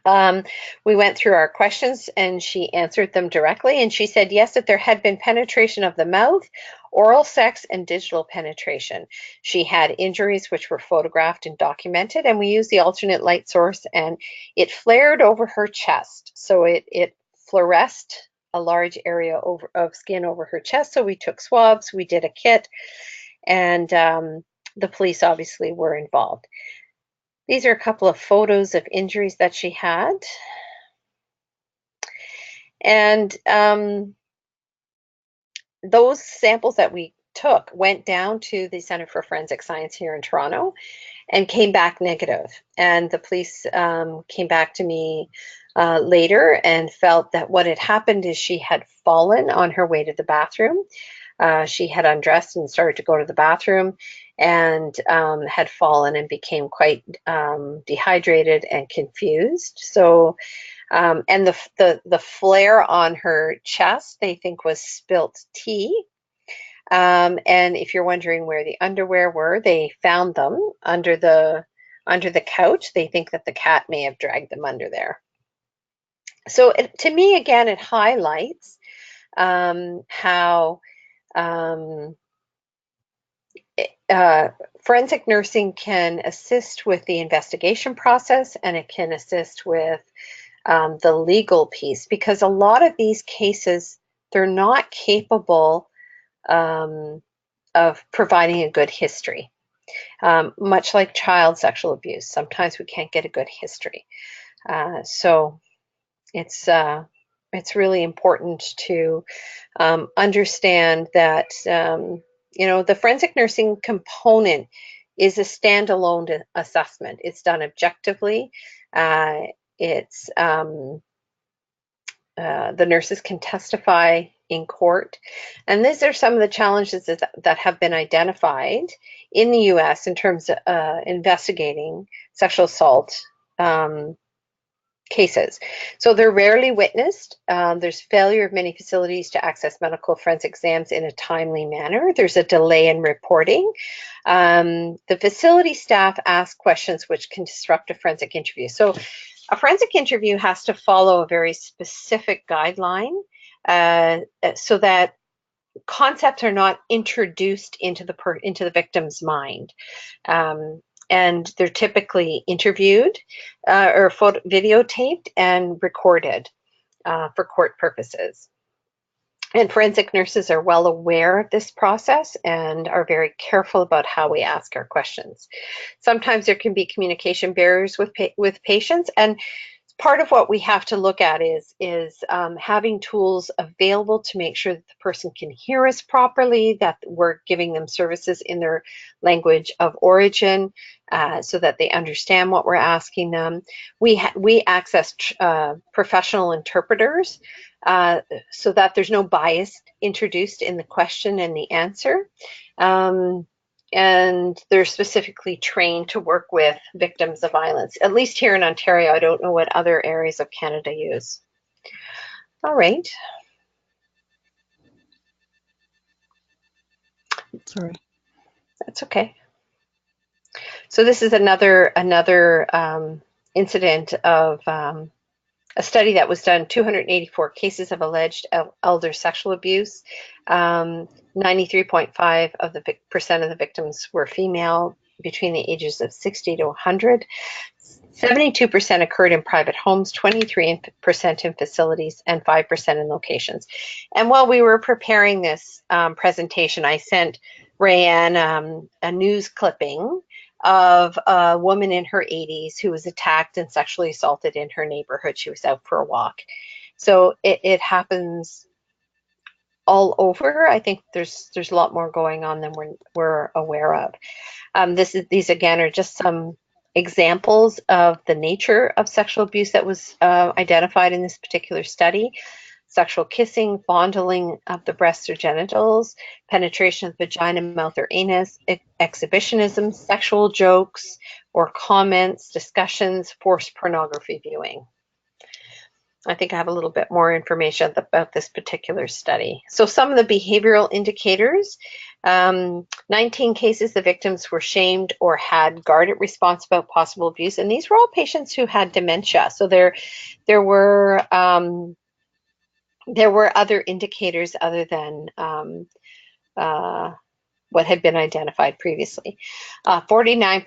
we went through our questions and she answered them directly, and she said yes, that there had been penetration of the mouth, oral sex, and digital penetration. She had injuries which were photographed and documented, and we used the alternate light source, and it flared over her chest. So it fluoresced a large area of skin over her chest. So we took swabs, we did a kit, and the police obviously were involved. These are a couple of photos of injuries that she had. And those samples that we took went down to the Center for Forensic Science here in Toronto and came back negative. And the police came back to me later and felt that what had happened is she had fallen on her way to the bathroom. She had undressed and started to go to the bathroom, and had fallen and became quite dehydrated and confused. So, and the flare on her chest, they think, was spilt tea. And if you're wondering where the underwear were, they found them under the couch. They think that the cat may have dragged them under there. So to me, again, it highlights how forensic nursing can assist with the investigation process, and it can assist with the legal piece, because a lot of these cases, they're not capable of providing a good history. Much like child sexual abuse, sometimes we can't get a good history. So it's really important to understand that the forensic nursing component is a standalone assessment. It's done objectively. The nurses can testify in court. And these are some of the challenges that have been identified in the US in terms of investigating sexual assault cases. So they're rarely witnessed. There's failure of many facilities to access medical forensic exams in a timely manner. There's a delay in reporting. The facility staff ask questions which can disrupt a forensic interview. So a forensic interview has to follow a very specific guideline so that concepts are not introduced into the victim's mind. And they're typically interviewed or videotaped and recorded for court purposes. And forensic nurses are well aware of this process and are very careful about how we ask our questions. Sometimes there can be communication barriers with patients, and part of what we have to look at is having tools available to make sure that the person can hear us properly, that we're giving them services in their language of origin so that they understand what we're asking them. We access professional interpreters so that there's no bias introduced in the question and the answer. And they're specifically trained to work with victims of violence. At least here in Ontario, I don't know what other areas of Canada use. All right. Sorry. That's okay. So this is another incident of a study that was done, 284 cases of alleged elder sexual abuse. 93.5% of the victims were female between the ages of 60 to 100. 72% occurred in private homes, 23% in facilities, and 5% in locations. And while we were preparing this presentation, I sent Raeann a news clipping of a woman in her 80s who was attacked and sexually assaulted in her neighborhood. She was out for a walk. So it happens all over. I think there's a lot more going on than we're aware of. These again are just some examples of the nature of sexual abuse that was identified in this particular study. Sexual kissing, fondling of the breasts or genitals, penetration of the vagina, mouth, or anus, exhibitionism, sexual jokes or comments, discussions, forced pornography viewing. I think I have a little bit more information about this particular study. So some of the behavioral indicators, 19 cases the victims were shamed or had guarded response about possible abuse, and these were all patients who had dementia. So there were other indicators other than what had been identified previously. 49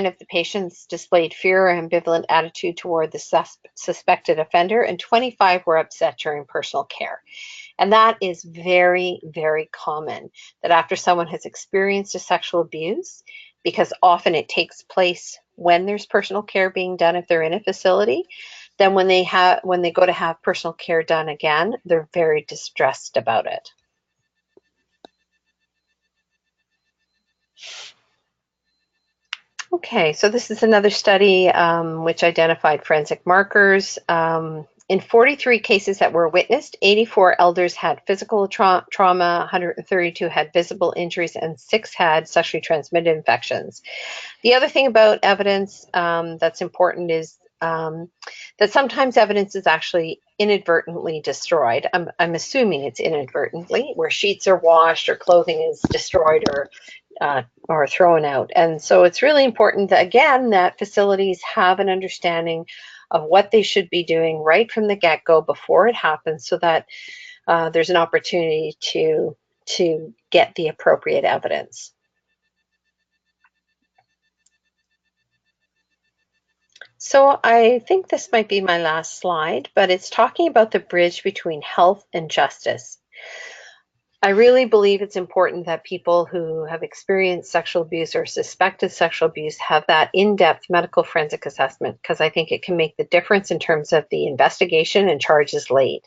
of the patients displayed fear or ambivalent attitude toward the suspected offender, and 25 were upset during personal care. And that is very, very common, that after someone has experienced a sexual abuse, because often it takes place when there's personal care being done if they're in a facility, then when they go to have personal care done again, they're very distressed about it. Okay, so this is another study which identified forensic markers. In 43 cases that were witnessed, 84 elders had physical trauma, 132 had visible injuries, and 6 had sexually transmitted infections. The other thing about evidence that's important is that sometimes evidence is actually inadvertently destroyed. I'm assuming it's inadvertently, where sheets are washed or clothing is destroyed or thrown out. And so it's really important that, again, that facilities have an understanding of what they should be doing right from the get-go before it happens, so that there's an opportunity to get the appropriate evidence. So I think this might be my last slide, but it's talking about the bridge between health and justice. I really believe it's important that people who have experienced sexual abuse or suspected sexual abuse have that in-depth medical forensic assessment, because I think it can make the difference in terms of the investigation and charges laid.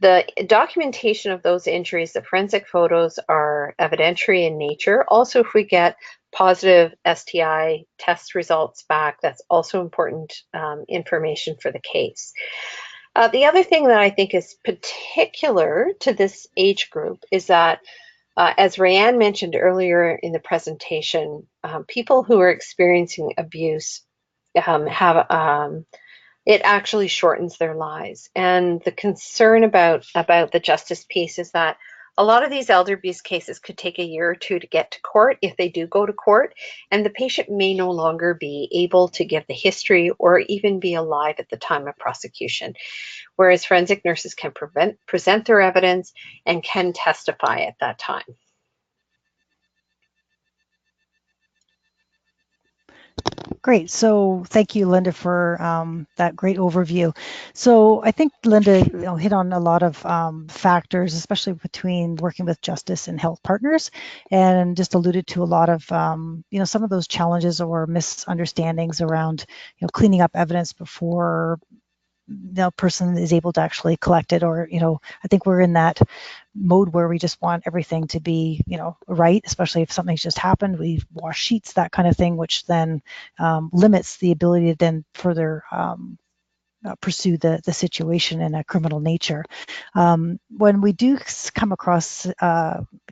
The documentation of those injuries, the forensic photos, are evidentiary in nature. Also, if we get positive STI test results back, that's also important information for the case. The other thing that I think is particular to this age group is that, as Raeann mentioned earlier in the presentation, people who are experiencing abuse it actually shortens their lives. And the concern about the justice piece is that a lot of these elder abuse cases could take a year or two to get to court if they do go to court, and the patient may no longer be able to give the history or even be alive at the time of prosecution, whereas forensic nurses can present their evidence and can testify at that time. Great. So thank you, Linda, for that great overview. So I think Linda hit on a lot of factors, especially between working with justice and health partners, and just alluded to a lot of some of those challenges or misunderstandings around cleaning up evidence before the person is able to actually collect it, or I think we're in that mode where we just want everything to be right, especially if something's just happened. We wash sheets, that kind of thing, which then limits the ability to then further pursue the situation in a criminal nature. When we do come across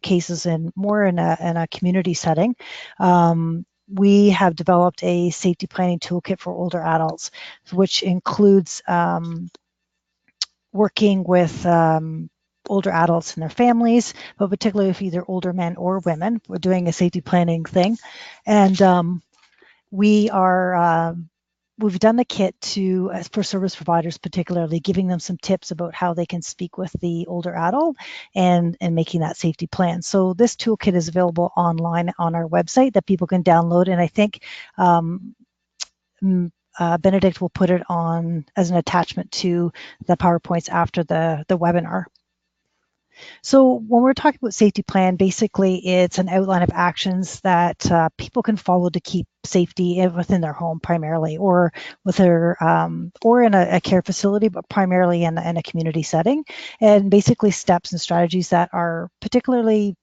cases in a community setting, we have developed a safety planning toolkit for older adults, which includes working with older adults and their families, but particularly if either older men or women. We're doing a safety planning thing. And we've done the kit for service providers, particularly giving them some tips about how they can speak with the older adult and making that safety plan. So this toolkit is available online on our website that people can download. And I think Benedict will put it on as an attachment to the PowerPoints after the webinar. So when we're talking about safety plan, basically it's an outline of actions that people can follow to keep safety within their home primarily, or with their or in a care facility, but primarily in a community setting, and basically steps and strategies that are particularly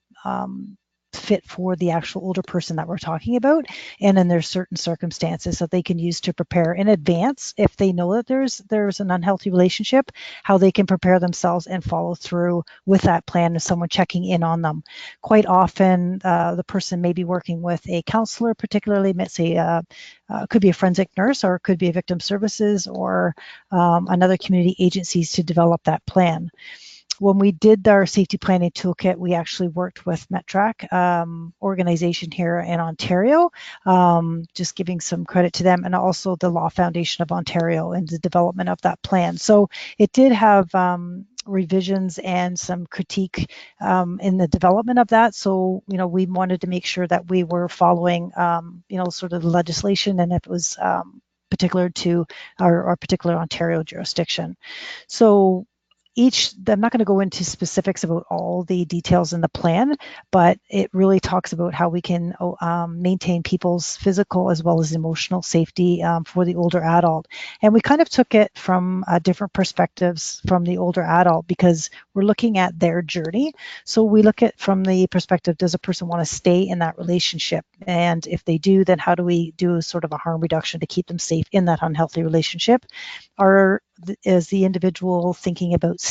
fit for the actual older person that we're talking about, and then there's certain circumstances that they can use to prepare in advance if they know that there's an unhealthy relationship, how they can prepare themselves and follow through with that plan, and someone checking in on them. Quite often the person may be working with a counselor, particularly, let's say could be a forensic nurse, or it could be a victim services, or another community agencies to develop that plan. When we did our safety planning toolkit, we actually worked with MetTrack organization here in Ontario, just giving some credit to them, and also the Law Foundation of Ontario in the development of that plan. So it did have revisions and some critique in the development of that. So, we wanted to make sure that we were following, sort of the legislation, and if it was particular to our particular Ontario jurisdiction. So I'm not going to go into specifics about all the details in the plan, but it really talks about how we can maintain people's physical as well as emotional safety for the older adult. And we kind of took it from different perspectives from the older adult, because we're looking at their journey. So we look at from the perspective, does a person want to stay in that relationship? And if they do, then how do we do sort of a harm reduction to keep them safe in that unhealthy relationship? Is the individual thinking about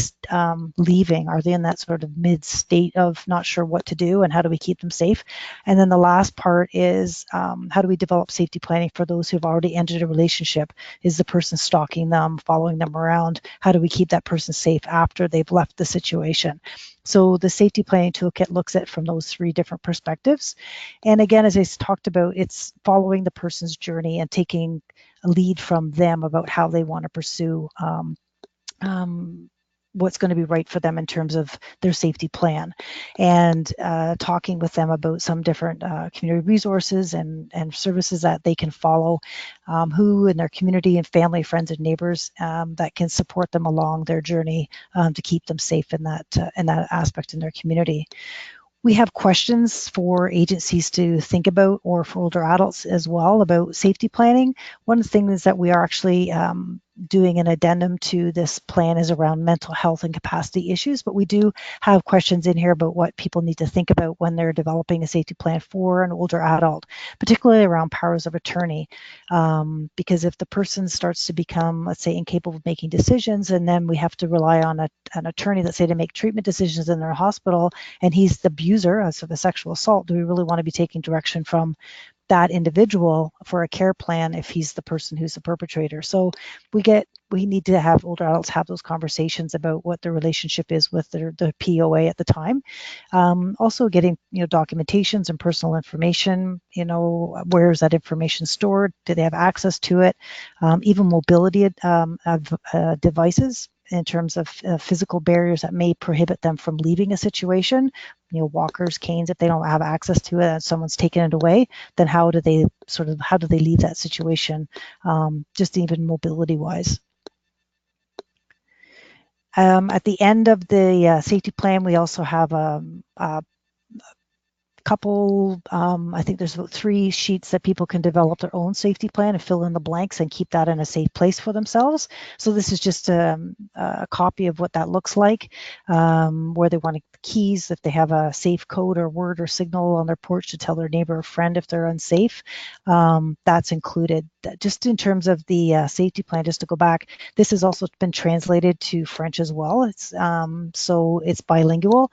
leaving? Are they in that sort of mid state of not sure what to do, and how do we keep them safe? And then the last part is how do we develop safety planning for those who've already entered a relationship? Is the person stalking them, following them around? How do we keep that person safe after they've left the situation? So the safety planning toolkit looks at from those three different perspectives. And again, as I talked about, it's following the person's journey and taking a lead from them about how they want to pursue what's going to be right for them in terms of their safety plan, and talking with them about some different community resources and services that they can follow, who in their community and family, friends and neighbors that can support them along their journey to keep them safe in that aspect in their community. We have questions for agencies to think about, or for older adults as well, about safety planning. One of the things that we are actually doing an addendum to this plan is around mental health and capacity issues, but we do have questions in here about what people need to think about when they're developing a safety plan for an older adult, particularly around powers of attorney. Because if the person starts to become, let's say, incapable of making decisions, and then we have to rely on an attorney, let's say, to make treatment decisions in their hospital, and he's the abuser as of a sexual assault, do we really want to be taking direction from that individual for a care plan if he's the person who's the perpetrator? So we need to have older adults have those conversations about what their relationship is with the POA at the time. Also getting documentations and personal information. Where is that information stored? Do they have access to it? Even mobility of devices in terms of physical barriers that may prohibit them from leaving a situation. Walkers, canes, if they don't have access to it and someone's taken it away, then how do they leave that situation, just even mobility wise. At the end of the safety plan, we also have a couple, I think there's about 3 sheets that people can develop their own safety plan and fill in the blanks and keep that in a safe place for themselves. So this is just a copy of what that looks like, where they want keys, if they have a safe code or word or signal on their porch to tell their neighbor or friend if they're unsafe. That's included. Just in terms of the safety plan, just to go back, this has also been translated to French as well. It's so it's bilingual.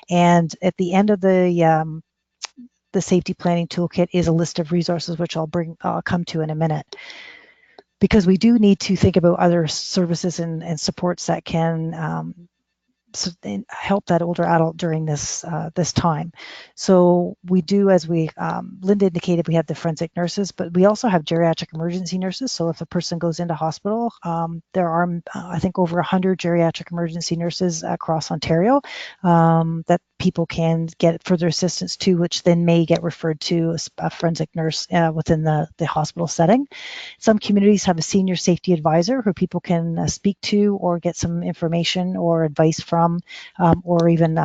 And at the end of the safety planning toolkit is a list of resources, which I'll come to in a minute, because we do need to think about other services and supports that can help that older adult during this this time. So we do, as Linda indicated, we have the forensic nurses, but we also have geriatric emergency nurses. So if a person goes into hospital, there are I think over 100 geriatric emergency nurses across Ontario that people can get further assistance to, which then may get referred to a forensic nurse within the hospital setting. Some communities have a senior safety advisor who people can speak to or get some information or advice from, or even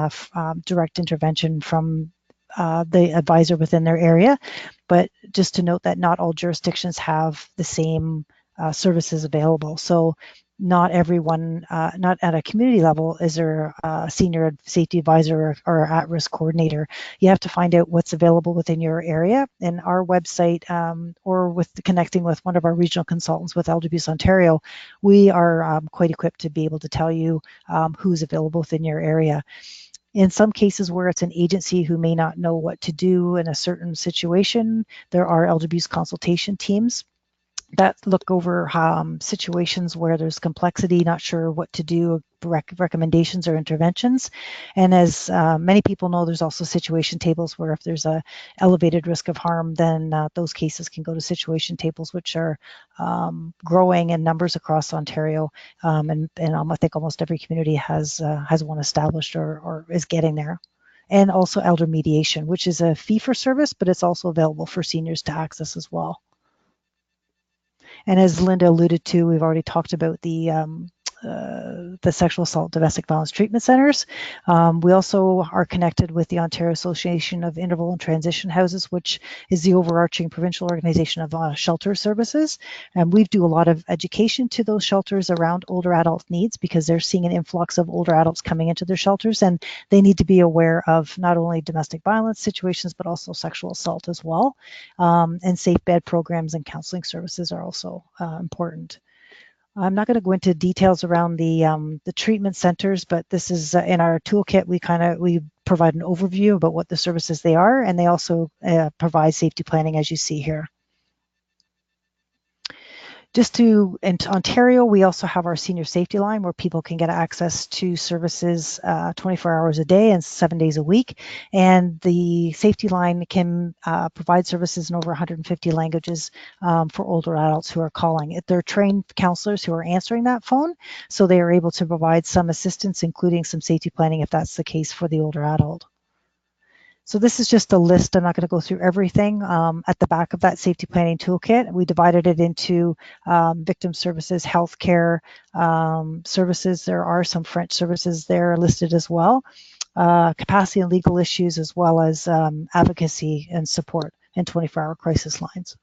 direct intervention from the advisor within their area. But just to note that not all jurisdictions have the same services available. So not everyone, not at a community level, is there a senior safety advisor or at-risk coordinator. You have to find out what's available within your area. And our website, or with connecting with one of our regional consultants with Elder Abuse Ontario, we are quite equipped to be able to tell you who's available within your area. In some cases where it's an agency who may not know what to do in a certain situation, there are elder abuse consultation teams that look over situations where there's complexity, not sure what to do, recommendations or interventions. And as many people know, there's also situation tables where if there's a elevated risk of harm, then those cases can go to situation tables, which are growing in numbers across Ontario. And I think almost every community has one established or is getting there. And also elder mediation, which is a fee for service, but it's also available for seniors to access as well. And as Linda alluded to, we've already talked about the sexual assault domestic violence treatment centers. We also are connected with the Ontario Association of Interval and Transition Houses, which is the overarching provincial organization of shelter services. And we do a lot of education to those shelters around older adult needs, because they're seeing an influx of older adults coming into their shelters, and they need to be aware of not only domestic violence situations, but also sexual assault as well. And safe bed programs and counseling services are also important. I'm not going to go into details around the treatment centers, but this is in our toolkit. We provide an overview about what the services they are, and they also provide safety planning, as you see here. In Ontario, we also have our senior safety line where people can get access to services 24 hours a day and 7 days a week. And the safety line can provide services in over 150 languages for older adults who are calling. They're trained counselors who are answering that phone, so they are able to provide some assistance, including some safety planning if that's the case for the older adult. So this is just a list. I'm not going to go through everything. At the back of that safety planning toolkit, we divided it into victim services, healthcare services. There are some French services there listed as well, capacity and legal issues, as well as advocacy and support and 24-hour crisis lines.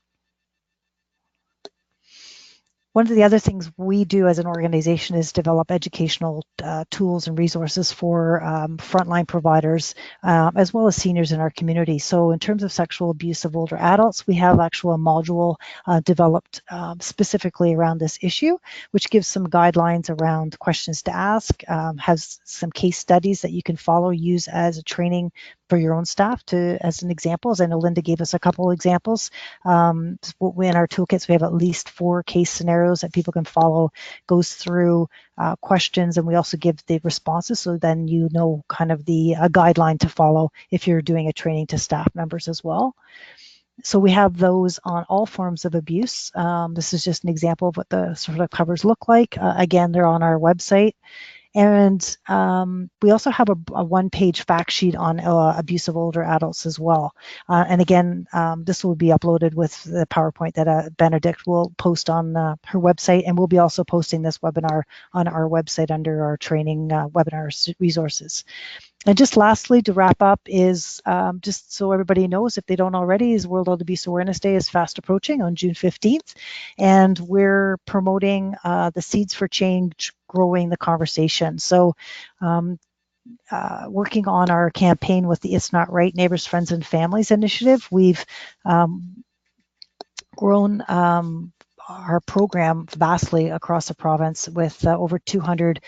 One of the other things we do as an organization is develop educational tools and resources for frontline providers, as well as seniors in our community. So in terms of sexual abuse of older adults, we have actually a module developed specifically around this issue, which gives some guidelines around questions to ask, has some case studies that you can follow, use as a training for your own staff as an example. As I know Linda gave us a couple of examples. In our toolkits, we have at least 4 case scenarios that people can follow, goes through questions, and we also give the responses, so then you know kind of the guideline to follow if you're doing a training to staff members as well. So we have those on all forms of abuse. This is just an example of what the sort of covers look like. Again, they're on our website. And we also have a one-page fact sheet on abuse of older adults as well. And again, this will be uploaded with the PowerPoint that Benedict will post on her website, and we'll be also posting this webinar on our website under our training webinar resources. And just lastly, to wrap up, is just so everybody knows, if they don't already, is World Elder Abuse Awareness Day is fast approaching on June 15th. And we're promoting the Seeds for Change, growing the conversation. So working on our campaign with the It's Not Right Neighbors, Friends and Families initiative, we've grown our program vastly across the province with over 200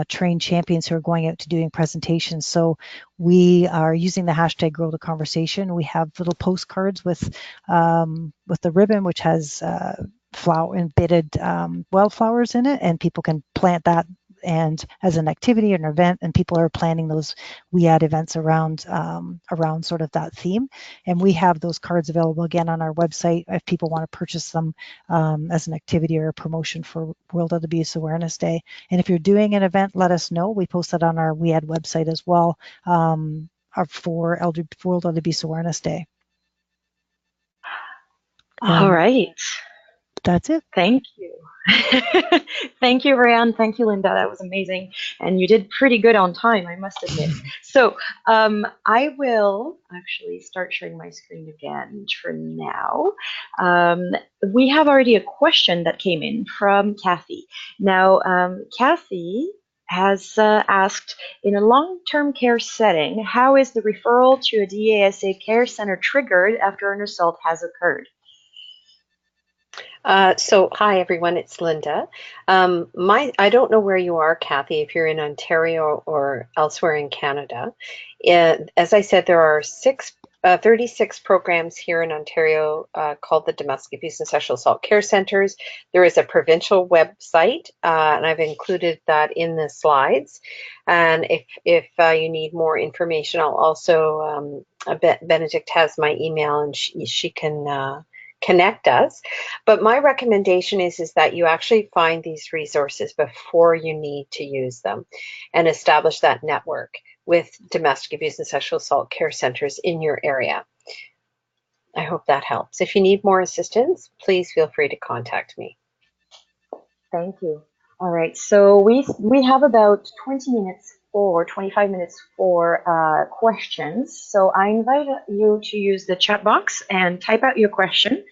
trained champions who are going out to doing presentations. So we are using the hashtag Grow the Conversation. We have little postcards with the ribbon, which has embedded wildflowers in it, and people can plant that and as an activity or an event, and people are planning those WeAd events around sort of that theme. And we have those cards available again on our website if people want to purchase them as an activity or a promotion for World Abuse Awareness Day. And if you're doing an event, let us know. We post that on our WeAd website as well for World Abuse Awareness Day. All right. That's it. Thank you. Thank you, Raeann. Thank you, Linda. That was amazing. And you did pretty good on time, I must admit. So I will actually start sharing my screen again for now. We have already a question that came in from Kathy. Now, Kathy has asked, in a long-term care setting, how is the referral to a DASA care center triggered after an assault has occurred? So hi everyone, it's Linda. I don't know where you are, Kathy, if you're in Ontario or elsewhere in Canada. As I said, there are 36 programs here in Ontario called the Domestic Abuse and Sexual Assault Care Centres. There is a provincial website, and I've included that in the slides. And if you need more information, I'll also, Benedict has my email, and she can connect us. But my recommendation is that you actually find these resources before you need to use them and establish that network with domestic abuse and sexual assault care centers in your area. I hope that helps. If you need more assistance, please feel free to contact me. Thank you. All right, so we have about 20 minutes or 25 minutes for questions. So I invite you to use the chat box and type out your question.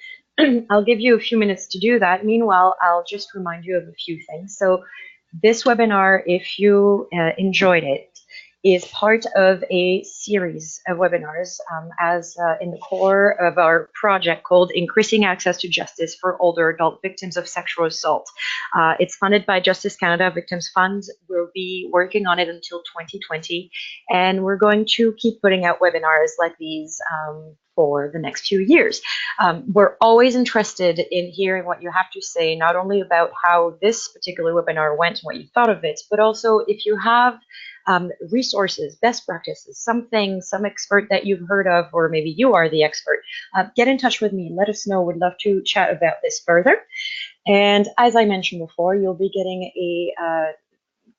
I'll give you a few minutes to do that. Meanwhile, I'll just remind you of a few things. So this webinar, if you enjoyed it, is part of a series of webinars as in the core of our project called Increasing Access to Justice for Older Adult Victims of Sexual Assault. It's funded by Justice Canada Victims Fund. We'll be working on it until 2020, and we're going to keep putting out webinars like these for the next few years. We're always interested in hearing what you have to say, not only about how this particular webinar went and what you thought of it, but also if you have resources, best practices, some expert that you've heard of, or maybe you are the expert, get in touch with me. Let us know. We'd love to chat about this further. And as I mentioned before, you'll be getting a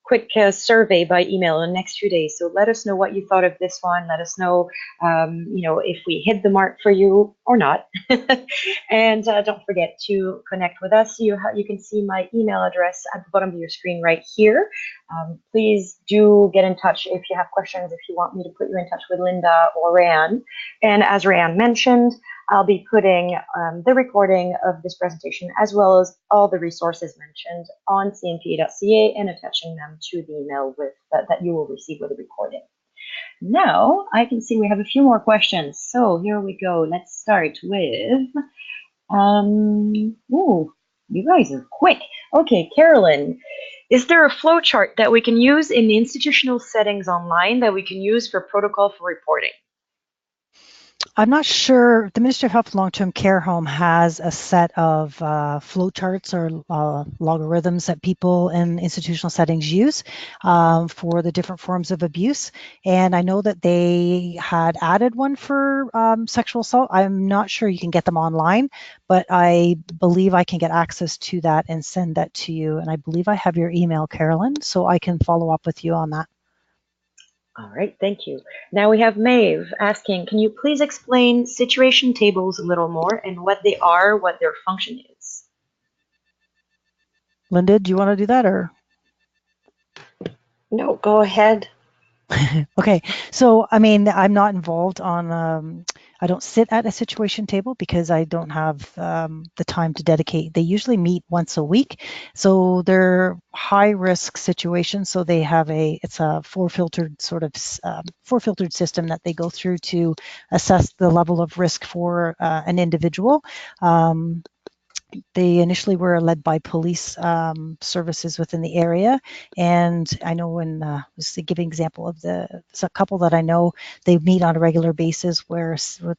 quick survey by email in the next few days. So let us know what you thought of this one. Let us know, if we hit the mark for you or not. And don't forget to connect with us. You can see my email address at the bottom of your screen right here. Please do get in touch if you have questions, if you want me to put you in touch with Linda or Raeann. And as Raeann mentioned, I'll be putting the recording of this presentation as well as all the resources mentioned on cnpa.ca and attaching them to the email that you will receive with the recording. Now, I can see we have a few more questions. So here we go. Let's start with, you guys are quick. Okay, Carolyn, is there a flow chart that we can use in the institutional settings online that we can use for protocol for reporting? I'm not sure. The Ministry of Health and Long-Term Care Home has a set of flowcharts or logarithms that people in institutional settings use for the different forms of abuse. And I know that they had added one for sexual assault. I'm not sure you can get them online, but I believe I can get access to that and send that to you. And I believe I have your email, Carolyn, so I can follow up with you on that. All right, thank you. Now we have Maeve asking, can you please explain situation tables a little more and what they are, what their function is? Linda, do you want to do that or? No, go ahead. Okay, so I mean, I'm not involved on, I don't sit at a situation table because I don't have the time to dedicate. They usually meet once a week. So they're high risk situations. So they have it's a four-filtered system that they go through to assess the level of risk for an individual. They initially were led by police services within the area. And I know when, just to give an example of it's a couple that I know, they meet on a regular basis where with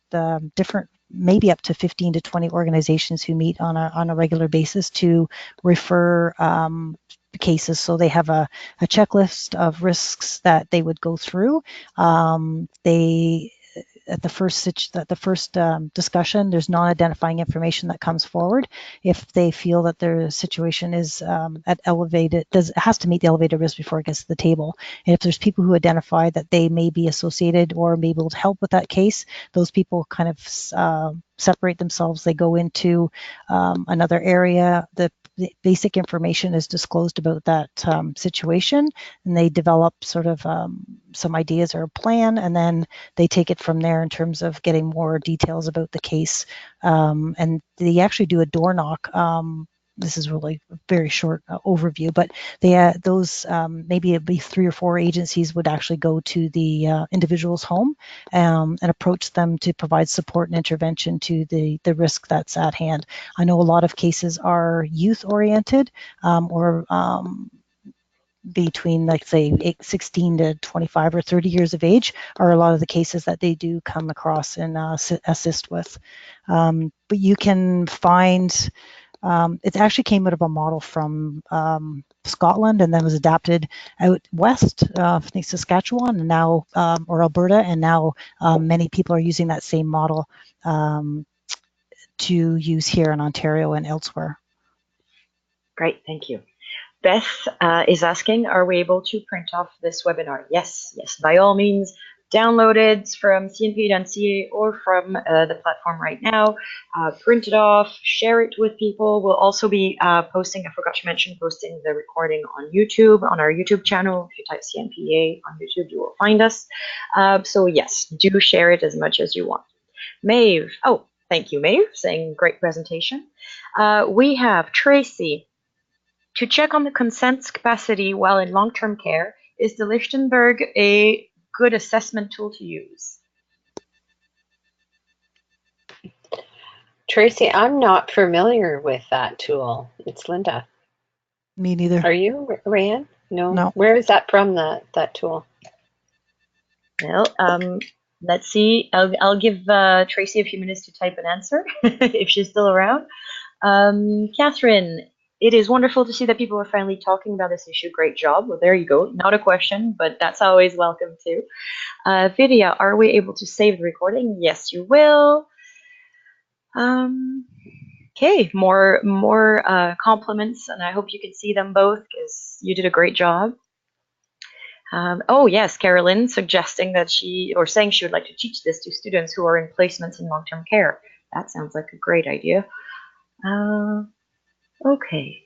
different, maybe up to 15 to 20 organizations who meet on a regular basis to refer cases. So they have a checklist of risks that they would go through. They at the first discussion, there's non-identifying information that comes forward if they feel that their situation is at elevated, has to meet the elevated risk before it gets to the table. And if there's people who identify that they may be associated or may be able to help with that case, those people kind of separate themselves. They go into another area. The basic information is disclosed about that situation, and they develop sort of some ideas or a plan, and then they take it from there in terms of getting more details about the case. And they actually do a door knock. This is really a very short overview, but they those maybe it'd be 3 or 4 agencies would actually go to the individual's home and approach them to provide support and intervention to the risk that's at hand. I know a lot of cases are youth oriented or between, like, say, 16 to 25 or 30 years of age are a lot of the cases that they do come across and assist with. But you can find, it actually came out of a model from Scotland and then was adapted out west, I think Saskatchewan and now, or Alberta, and now many people are using that same model to use here in Ontario and elsewhere. Great, thank you. Beth is asking, are we able to print off this webinar? Yes, by all means, download it from cnp.ca or from the platform right now, print it off, share it with people. We'll also be posting, I forgot to mention, posting the recording on YouTube, on our YouTube channel. If you type CNPA on YouTube, you will find us. So yes, do share it as much as you want. Maeve, oh, thank you, Maeve, saying great presentation. We have Tracy. To check on the consent capacity while in long-term care, is the Lichtenberg a good assessment tool to use? Tracy, I'm not familiar with that tool. It's Linda. Me neither. Are you, Raeann? No. Where is that from, that tool? Well, let's see. I'll give Tracy a few minutes to type an answer if she's still around. Catherine, it is wonderful to see that people are finally talking about this issue. Great job. Well, there you go. Not a question, but that's always welcome too. Vidya, are we able to save the recording? Yes, you will. Okay, more compliments, and I hope you can see them both because you did a great job. Oh yes, Carolyn suggesting that saying she would like to teach this to students who are in placements in long-term care. That sounds like a great idea. Okay.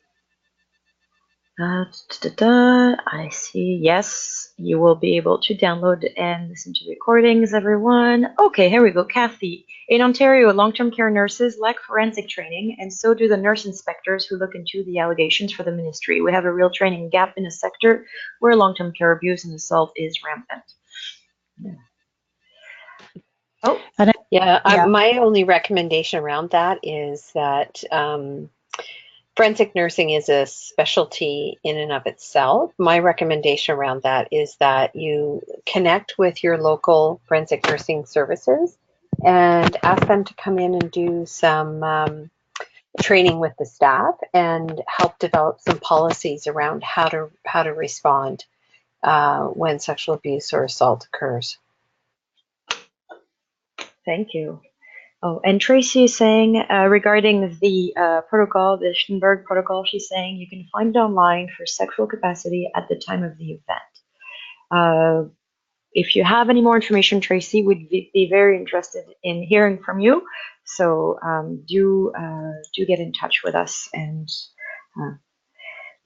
I see. Yes, you will be able to download and listen to recordings, everyone. Okay, here we go. Kathy, in Ontario, long-term care nurses lack forensic training, and so do the nurse inspectors who look into the allegations for the ministry. We have a real training gap in a sector where long-term care abuse and assault is rampant. Yeah. Oh, yeah. My only recommendation around that is that forensic nursing is a specialty in and of itself. My recommendation around that is that you connect with your local forensic nursing services and ask them to come in and do some training with the staff and help develop some policies around how to respond when sexual abuse or assault occurs. Thank you. Oh, and Tracy is saying regarding the protocol, the Lichtenberg protocol, she's saying you can find it online for sexual capacity at the time of the event. If you have any more information, Tracy, we'd be very interested in hearing from you. So do get in touch with us, and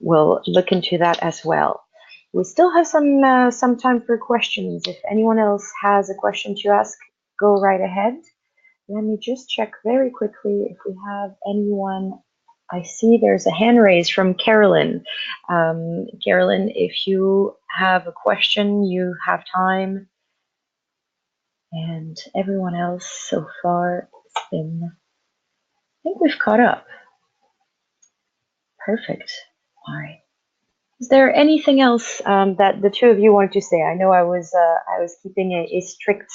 we'll look into that as well. We still have some time for questions. If anyone else has a question to ask, go right ahead. Let me just check very quickly if we have anyone. I see there's a hand raised from Carolyn. Carolyn, if you have a question, you have time. And everyone else so far, it's been, I think we've caught up. Perfect. All right. Is there anything else that the two of you wanted to say? I know I was keeping a strict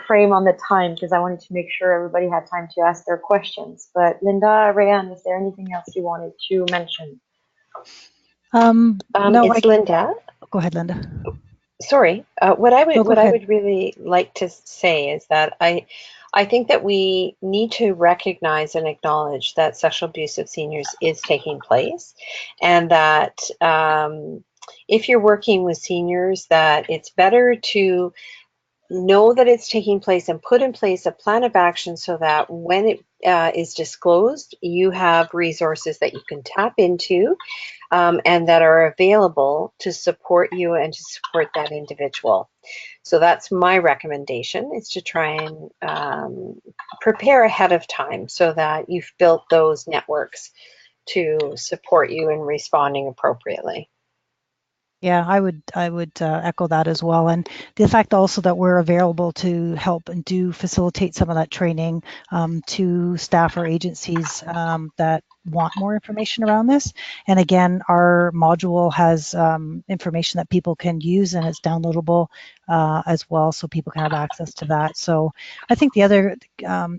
frame on the time because I wanted to make sure everybody had time to ask their questions. But Linda, Raeann, is there anything else you wanted to mention? No, It's Linda. go ahead, Linda. Sorry. What No, go I ahead. would really like to say is that I think that we need to recognize and acknowledge that sexual abuse of seniors is taking place, and that if you're working with seniors, that it's better to know that it's taking place and put in place a plan of action so that when it is disclosed, you have resources that you can tap into and that are available to support you and to support that individual. So that's my recommendation, is to try and prepare ahead of time so that you've built those networks to support you in responding appropriately. Yeah, I would echo that as well, and the fact also that we're available to help and do facilitate some of that training to staff or agencies that want more information around this. And again, our module has information that people can use, and it's downloadable as well, so people can have access to that. So I think the other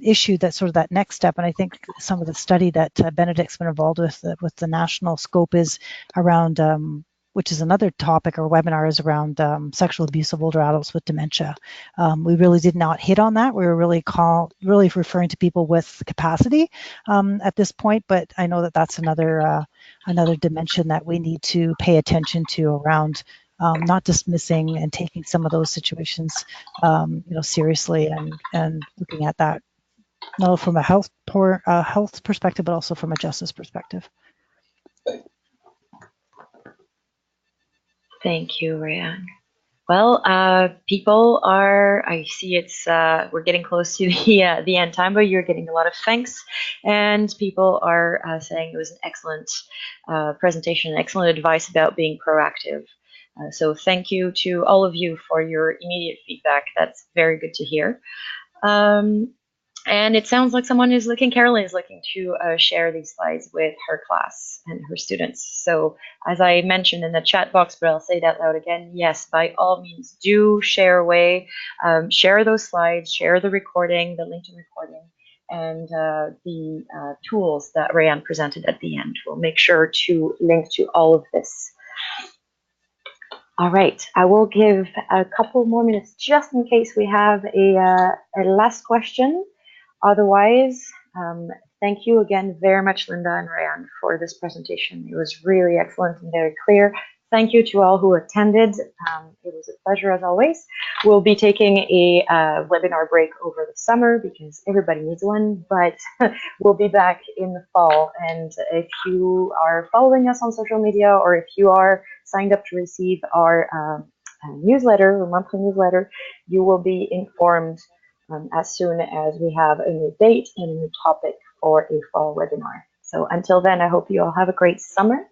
issue that's sort of that next step, and I think some of the study that Benedict's been involved with the national scope is around which is another topic or webinar, is around sexual abuse of older adults with dementia. We really did not hit on that. We were really referring to people with capacity at this point, but I know that that's another dimension that we need to pay attention to around not dismissing and taking some of those situations seriously, and looking at that not from a health perspective, but also from a justice perspective. Thank you, Raeann. Well, people are, I see we're getting close to the end time, but you're getting a lot of thanks. And people are saying it was an excellent presentation, excellent advice about being proactive. So thank you to all of you for your immediate feedback. That's very good to hear. And it sounds like Carolyn is looking to share these slides with her class and her students. So as I mentioned in the chat box, but I'll say that loud again, yes, by all means, do share away, share those slides, share the recording, the link to recording, and the tools that Raeann presented at the end. We'll make sure to link to all of this. All right, I will give a couple more minutes just in case we have a last question. Otherwise, thank you again very much, Linda and Raeann, for this presentation. It was really excellent and very clear. Thank you to all who attended. It was a pleasure as always. We'll be taking a webinar break over the summer because everybody needs one, but we'll be back in the fall. And if you are following us on social media, or if you are signed up to receive our newsletter, or monthly newsletter, you will be informed as soon as we have a new date and a new topic for a fall webinar. So until then, I hope you all have a great summer,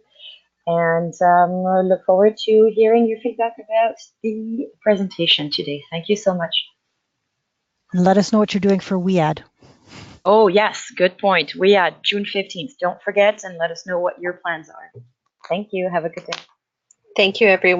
and I look forward to hearing your feedback about the presentation today. Thank you so much. And let us know what you're doing for WEAD. Oh yes, good point. WEAD, June 15th. Don't forget, and let us know what your plans are. Thank you. Have a good day. Thank you, everyone.